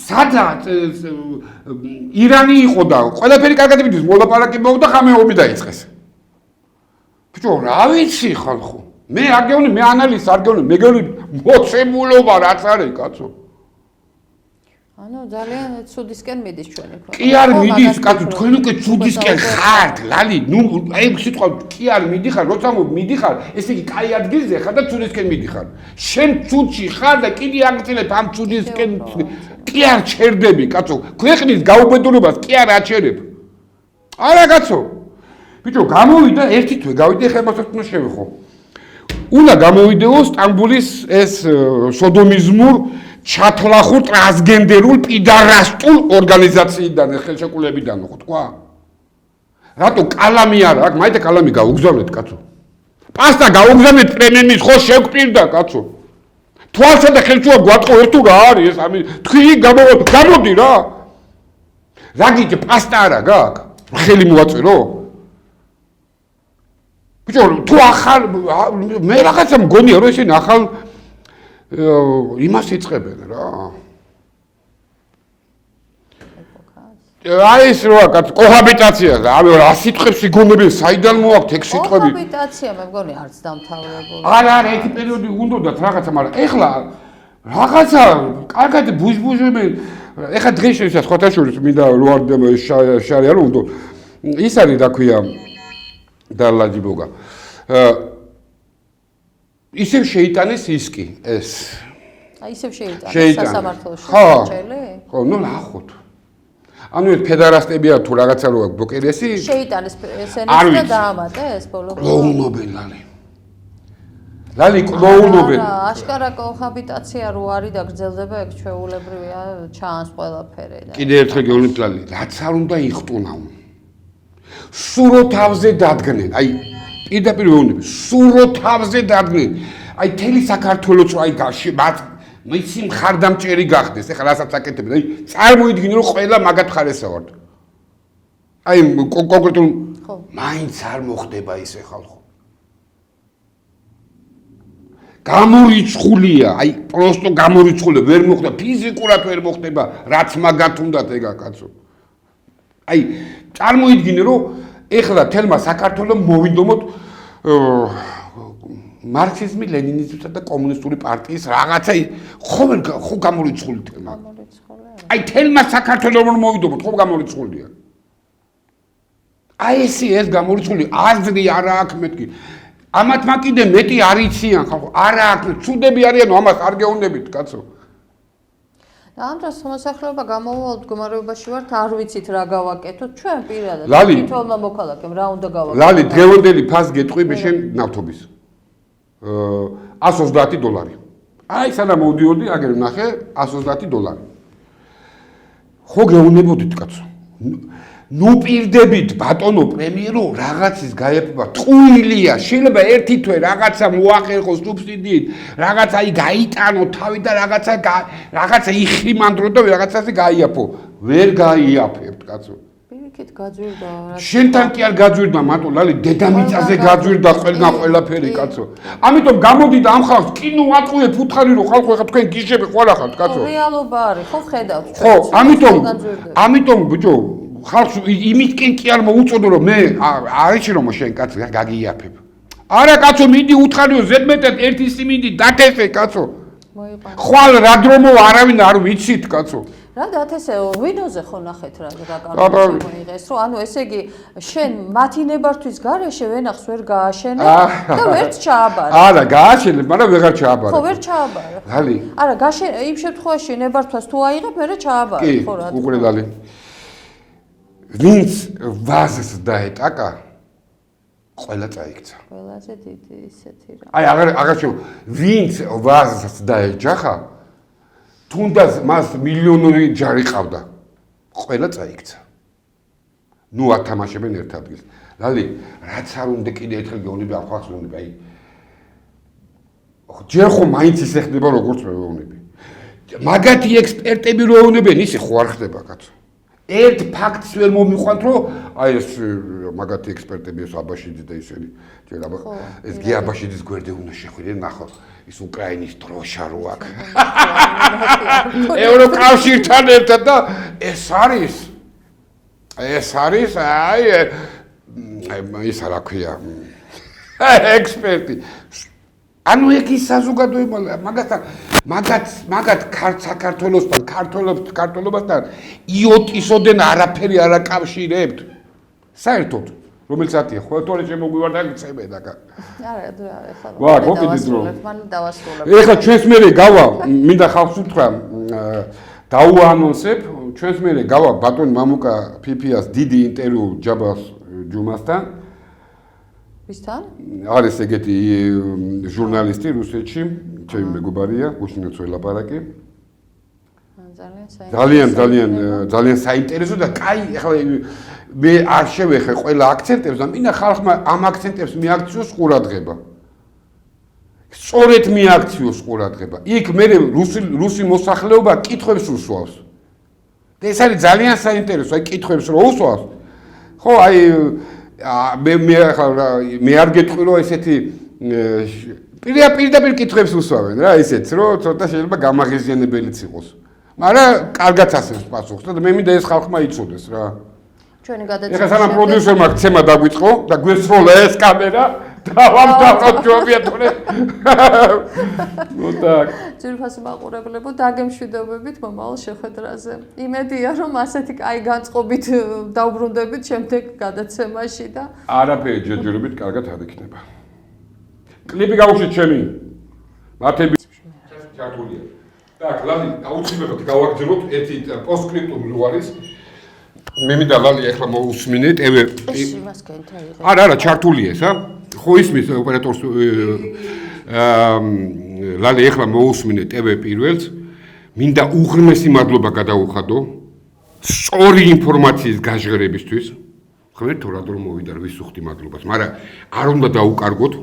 სადაც ირანი იყო და ყველაფერი კარგად მიდის მოლაპარაკებაო და ხამეობი დაიწყეს ბიჭო რა ვიცი ხალხო მე არ გეუბნები მე ანალიზს არ გეუბნები მე გეუბნები მოცემულობა რაც არის კაცო ანუ ძალიან ცუდისკენ მიდის ჩვენი ქვეყანა კი არ მიდის კაცო თქვენ უკვე ცუდისკენ ხართ ლალი ნუ აი სიტყვა კი არ მიდიხარ როცა მიდიხარ ესე იგი კაი ადგილზე ხარ და ცუდისკენ მიდიხარ შენ ცუდში ხარ და კიდე აგწილებ ამ ცუდისკენ კი არ ჩერდები კაცო ქვეყნის გაუბედურებას კი არ აჩერებ არა კაცო ბიჭო გამოვიდა ერთი თვე გავიდე ხე მასაც უნდა შევეხო უნდა გამოვიდეო სტამბოლის ეს სოდომიზმურ ჩათლახურ ტრანსგენდერულ პიდარასტულ ორგანიზაციიდან ხელშეკრულებიდან ხო თქვა რატო კალამი არა აქ მაინც კალამი გაუგზავნეთ კაცო პასტა გაუგზავნეთ პრემიერის ხო შევკვირდა კაცო თვალსა და ხელშუა გვატყო ერთუ რა არის ეს ამი თქვი გამოდი რა რა გიჭი პასტა არა გაქვს ხელი მოვაწერო ბიჭო თუ ახალ მე რაღაცა მგონია რომ ესენი ახალ იმას იწყებენ რა. აი ეს რა კაც კოჰაბიტაცია და ამე რა სიტყვებს იგონები საიდან მოაქვთ ეგ სიტყვები? კოჰაბიტაცია მე მგონი არც დამთავრებული. არა ეს პერიოდი უნდათ რაღაცა მაგრამ ეხლა რაღაცა კარგად ბუჟბუჟებენ ეხლა დღეს შეიძლება სხვათა შორის მინდა როარ შარი არ უნდა ის არის რა ქვია დალაჯიბოგა ისევ შეიტანეს ისკი ეს აი ისევ შეიტანეს სასამართლოში ჩელი ხო ნუ ნახოთ ანუ ეს ფედერასტებია თუ რაღაცა რო აქვს ბლოკერესი შეიტანეს ესენიც და დაამატეს ბოლოს კლოუნობენ ლალი კლოუნობენ აშკარა კოჰაბიტაცია რო არის და გრძელდება ეგ ჩვეულებრივია ჩანს ყველაფერი და კიდე ერთხელ გეუბნით ლალი რაც არ უნდა იხტუნავ სურო თავზე დადგნენ აი პირდაპირ ვეუბნები სურო თავზე დადგნენ აი თელი საქართველოს აი მიცი მხარდამჭერი გახდეს. ეხლა რასაც აკეთებ, აი წარმოიდგინე რომ ყველა მაგათ ხარესა ვართ. აი კონკრეტულ მაინც არ მოხდება ისე ხალხო. გამორიცხულია, აი პროსტო გამორიცხულია, ვერ მოხდა, ფიზიკურად ვერ მოხდება, რაც მაგათ უნდათ ეგა კაცო. აი წარმოიდგინე რომ ეხლა თელმა საქართველოს მოვიდომოთ მარქსიზმი, ლენინიზმისა და კომუნისტური პარტიის რაღაცა ხო გამორიცხული თელმა. აი თელმა საქართველოს რომ მოვიდომოთ, ხო გამორიცხულია. აი ეს გამორიცხული აზრი არა აქვს მეთქი. ამათ მაგიდე მეტი არ იციან ხალხო, არა აქვს, ცუდები არიანო, ამას არ გეუნებით, კაცო. და ამ დროს მოსახლეობა გამოვალ მდგომარეობაში ვართ, არ ვიცით რა გავაკეთოთ, ჩვენ პირადად თვითონმა მოქალაქემ რა უნდა გავაკეთოთ. ლალი, დღევანდელი ფას გეტყვი მე შენ ნავთობის. $130. აი სანამ მოვდიოდი, აგერ ვნახე $130. ხო გეუნებოდით, კაცო. ნუ პირდებით ბატონო პრემიერო რაღაცის გაიაფება ტყუილია შეიძლება ერთი თვე რაღაცა მოახერხოს სუბსიდიით რაღაცა აი გაიტანო თავი და რაღაცა იხიმანდრო და რაღაცაზე გაიაფო ვერ გაიაფებთ კაცო პირიქით გაძვირდა შენთან კი არ გაძვირდა მარტო ლალი დედამიწაზე გაძვირდა ყველაფერი კაცო ამიტომ გამოდი და ამ ხალხს კინო ატყუეთ უთხარი რომ ხალხო ხა თქვენ გიშები ყველა ხართ კაცო რეალობა არის ხო ხედავთ ჩვენ ხო ამიტომ ბიჭო ხალხს იმითკენ კი არ მოუწოდო რომ მე არიჩი რომ შენ კაცო გაგიაფებ. არა კაცო მიდი უთხარიო ზედმეტად ერთი სიმინდი დათესე კაცო. ხვალ რა დრომო არავინ არ ვიცით კაცო. რა დათესეო ვინოზე ხო ნახეთ რა გაკარგოს მოიღეს რომ ანუ ესე იგი შენ მათი ნებართვის გარეშე ვენახს ვერ გააშენე და ვერც ჩააბარე. არა გააშენე მაგრამ ვეღარ ჩააბარე. ხო ვერ ჩააბარე. ლალი. არა გაშენ იმ შემთხვევაში ნებართვას თუ აიღებ მე ჩააბარე ხო რა. უკვე ლალი. ვინც ვაზს დაეტაკა ყველა წაიქცა. ყველაზე დიდი ისეთი რა. აი აღარ შევ ვინც ვაზს დაეჯახა თუნდაც მას მილიონური ჯარი ყავდა. ყველა წაიქცა. ნუ ათამაშებენ ერთ ადგილს. ლალი, რაც არ უნდა კიდე ერთხელ გეუბნები ამ ხალხს ვეუბნები, აი ჯერ ხომ მაინც ისე ხდება როგორც მე ვეუბნები. მაგათი ექსპერტები რო ეუბნებიან, ისე ხო არ ხდება კაცო. ერთ ფაქტს ვერ მომიყვანთ რომ აი ეს მაგათი ექსპერტები ეს აბაშიძე და ისინი ჯერ აბა ეს გი აბაშიძის გვერდზე უნდა შეხვიდე ნახო ის უკრაინის დროშა რო აქ ევროკავშირთან ერთად და ეს არის აი ის რა ქვია ექსპერტი ანუ ეგ ის საზოგადოება მაგათ საქართველოსთან ქართველობასთან იოტისოდენ არაფერი არ აკავშირებთ საერთოდ რომელიც ათია ხო თორე შემოგვივარდა გწებე და არა ეხლა მალე დავასრულებ ეხლა ჩვენს მერე გავა მინდა ხალხს უთხრა დაუანონსებ ჩვენს მერე გავა ბატონ მამუკა ფიფიას დიდი ინტერვიუ ჯაბას ჯუმასთან ვისთან? არის ეგეთი ჟურნალისტი რუსეთში, ჩემი მეგობარია, უშინოც ველაპარაკი. ძალიან საინტერესო და კაი, ეხლა მე არ შევეხე ყველა აქცენტებს და მინდა ხალხმა ამ აქცენტებს მიაქციოს ყურადღება. სწორედ მიაქციოს ყურადღება. იქ მე რუსი მოსახლეობა კითხვებს უსვავს. და ეს არის ძალიან საინტერესო, აი კითხვებს რო უსვავს. ხო, აი მე არ გეტყვი რომ ესეთი პირდაპირ კითხვებს უსვავენ რა ისეც რომ ცოტა შეიძლება გამაღიზიანებელიც იყოს. მაგრამ კარგად ასევს პასუხს და მე მინდა ეს ხალხმა იცოდეს რა. ჩვენი გადაცემა. ეხლა სანამ პროდიუსერმა ცემა დაგვიწყო და გვესროლა ეს კამერა დავამთავროთ ჯობია თორე. ნუ так. ძირფას მაყურებლებო დაგემშვიდობებით მომავალ შეხვედრაზე. იმედია რომ ასეთი კაი განწყობით დავბრუნდებით შემდეგ გადაცემაში და არაფერი ჯერჯერობით კარგად არ იქნება. კლიპი გავუშვით ჩემი. მათები ჩართულია. так, ლალი, აუცილებლად გავაგზავნოთ ერთი პოსტსკრიპტუმი რო არის. მე მინდა ლალი ახლა მოусმინე ტევე. არა, ჩართულია ეს, ხო ისმის ოპერატორს ლალი ახლა მოусმინე ტევე პირველს. მინდა უღრმესი მადლობა გადაუხადო სწორი ინფორმაციის გაჟღერებისთვის. ხმერ თუ რა დრო მოვიდა ვისუხდი მადლობას, მაგრამ არ უნდა დაუკარგოთ.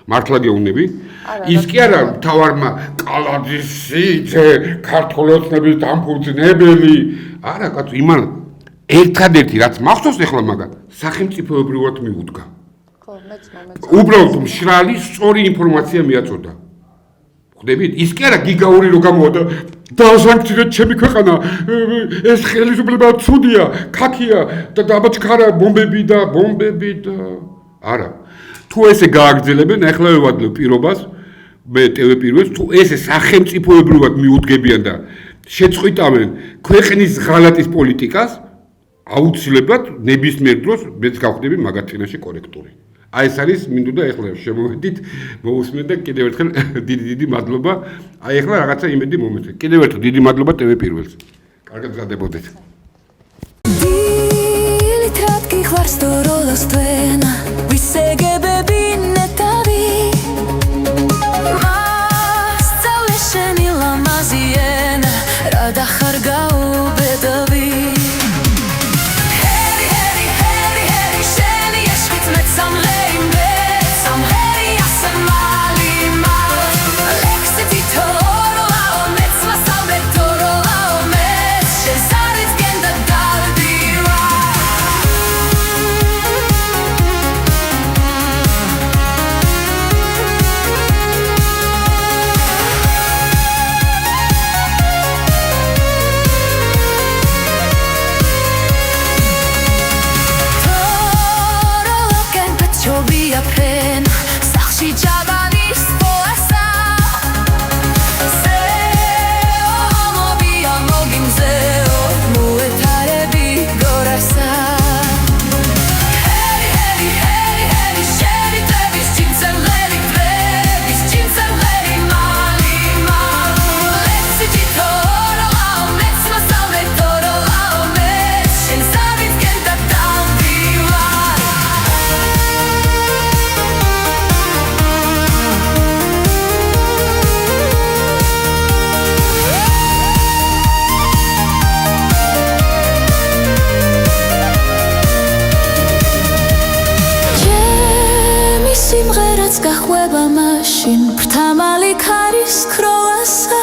მართლა გეუბნები? ის კი არა თავარმა კალადის სიძე, ქართულოცნების დამფუძნებელი. არა, კაცო, იმან ერთადერთი რაც მახსოვს ახლა მაგათ, სახელმწიფოებრივად მიუდგა. ხო, მეც უბრალოდ მშრალი, სწორი ინფორმაცია მიაწოდა. ხვდებით? ის კი არა გიგაური რო გამოვიდა დაასანქცირეთ ჩემი ქვეყანა, ეს ხელისუფლება ცუდია, ქაქია და დაბაჩქარა ბომბები და არა. თუ ესე გააგრძელებენ, ახლა ვევადლებ პირობას, მე ტელეპირვეს, თუ ესე სახელმწიფოებრივად მიუდგებიან და შეწყვიტავენ ქვეყნის ღალატის პოლიტიკას, აუცილებლად ნებისმიერ დროს მეც გავხდები მაგათ წინაშე კორექტული. აი ეს არის მინდოდა ახლა შემოვედით, მოусმენთ და კიდევ ერთხელ დიდი მადლობა. აი ახლა რაღაცა იმედი მომეცეთ. კიდევ ერთხელ დიდი მადლობა ტელეპირველს. კარგად გზადებოდეთ. დილით გიხვარს თუ როლოს თვენა, ვისეგებები ნეტავი. მასწავლე შენი ლამაზი ენა, რა დახარ გაუბედავი. გახვება მაშინ ფრთამალი ქარის ქროვასა.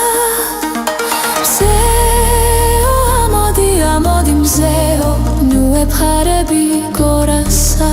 მზეო ამოდი მზეო, ნუ ეფხარები გორასა.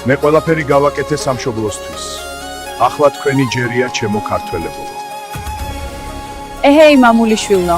მე ყველაფერი გავაკეთე სამშობლოსთვის. ახლა თქვენი ჯერია ჩემო ქართველებო. ეჰეი მამულიშვილო.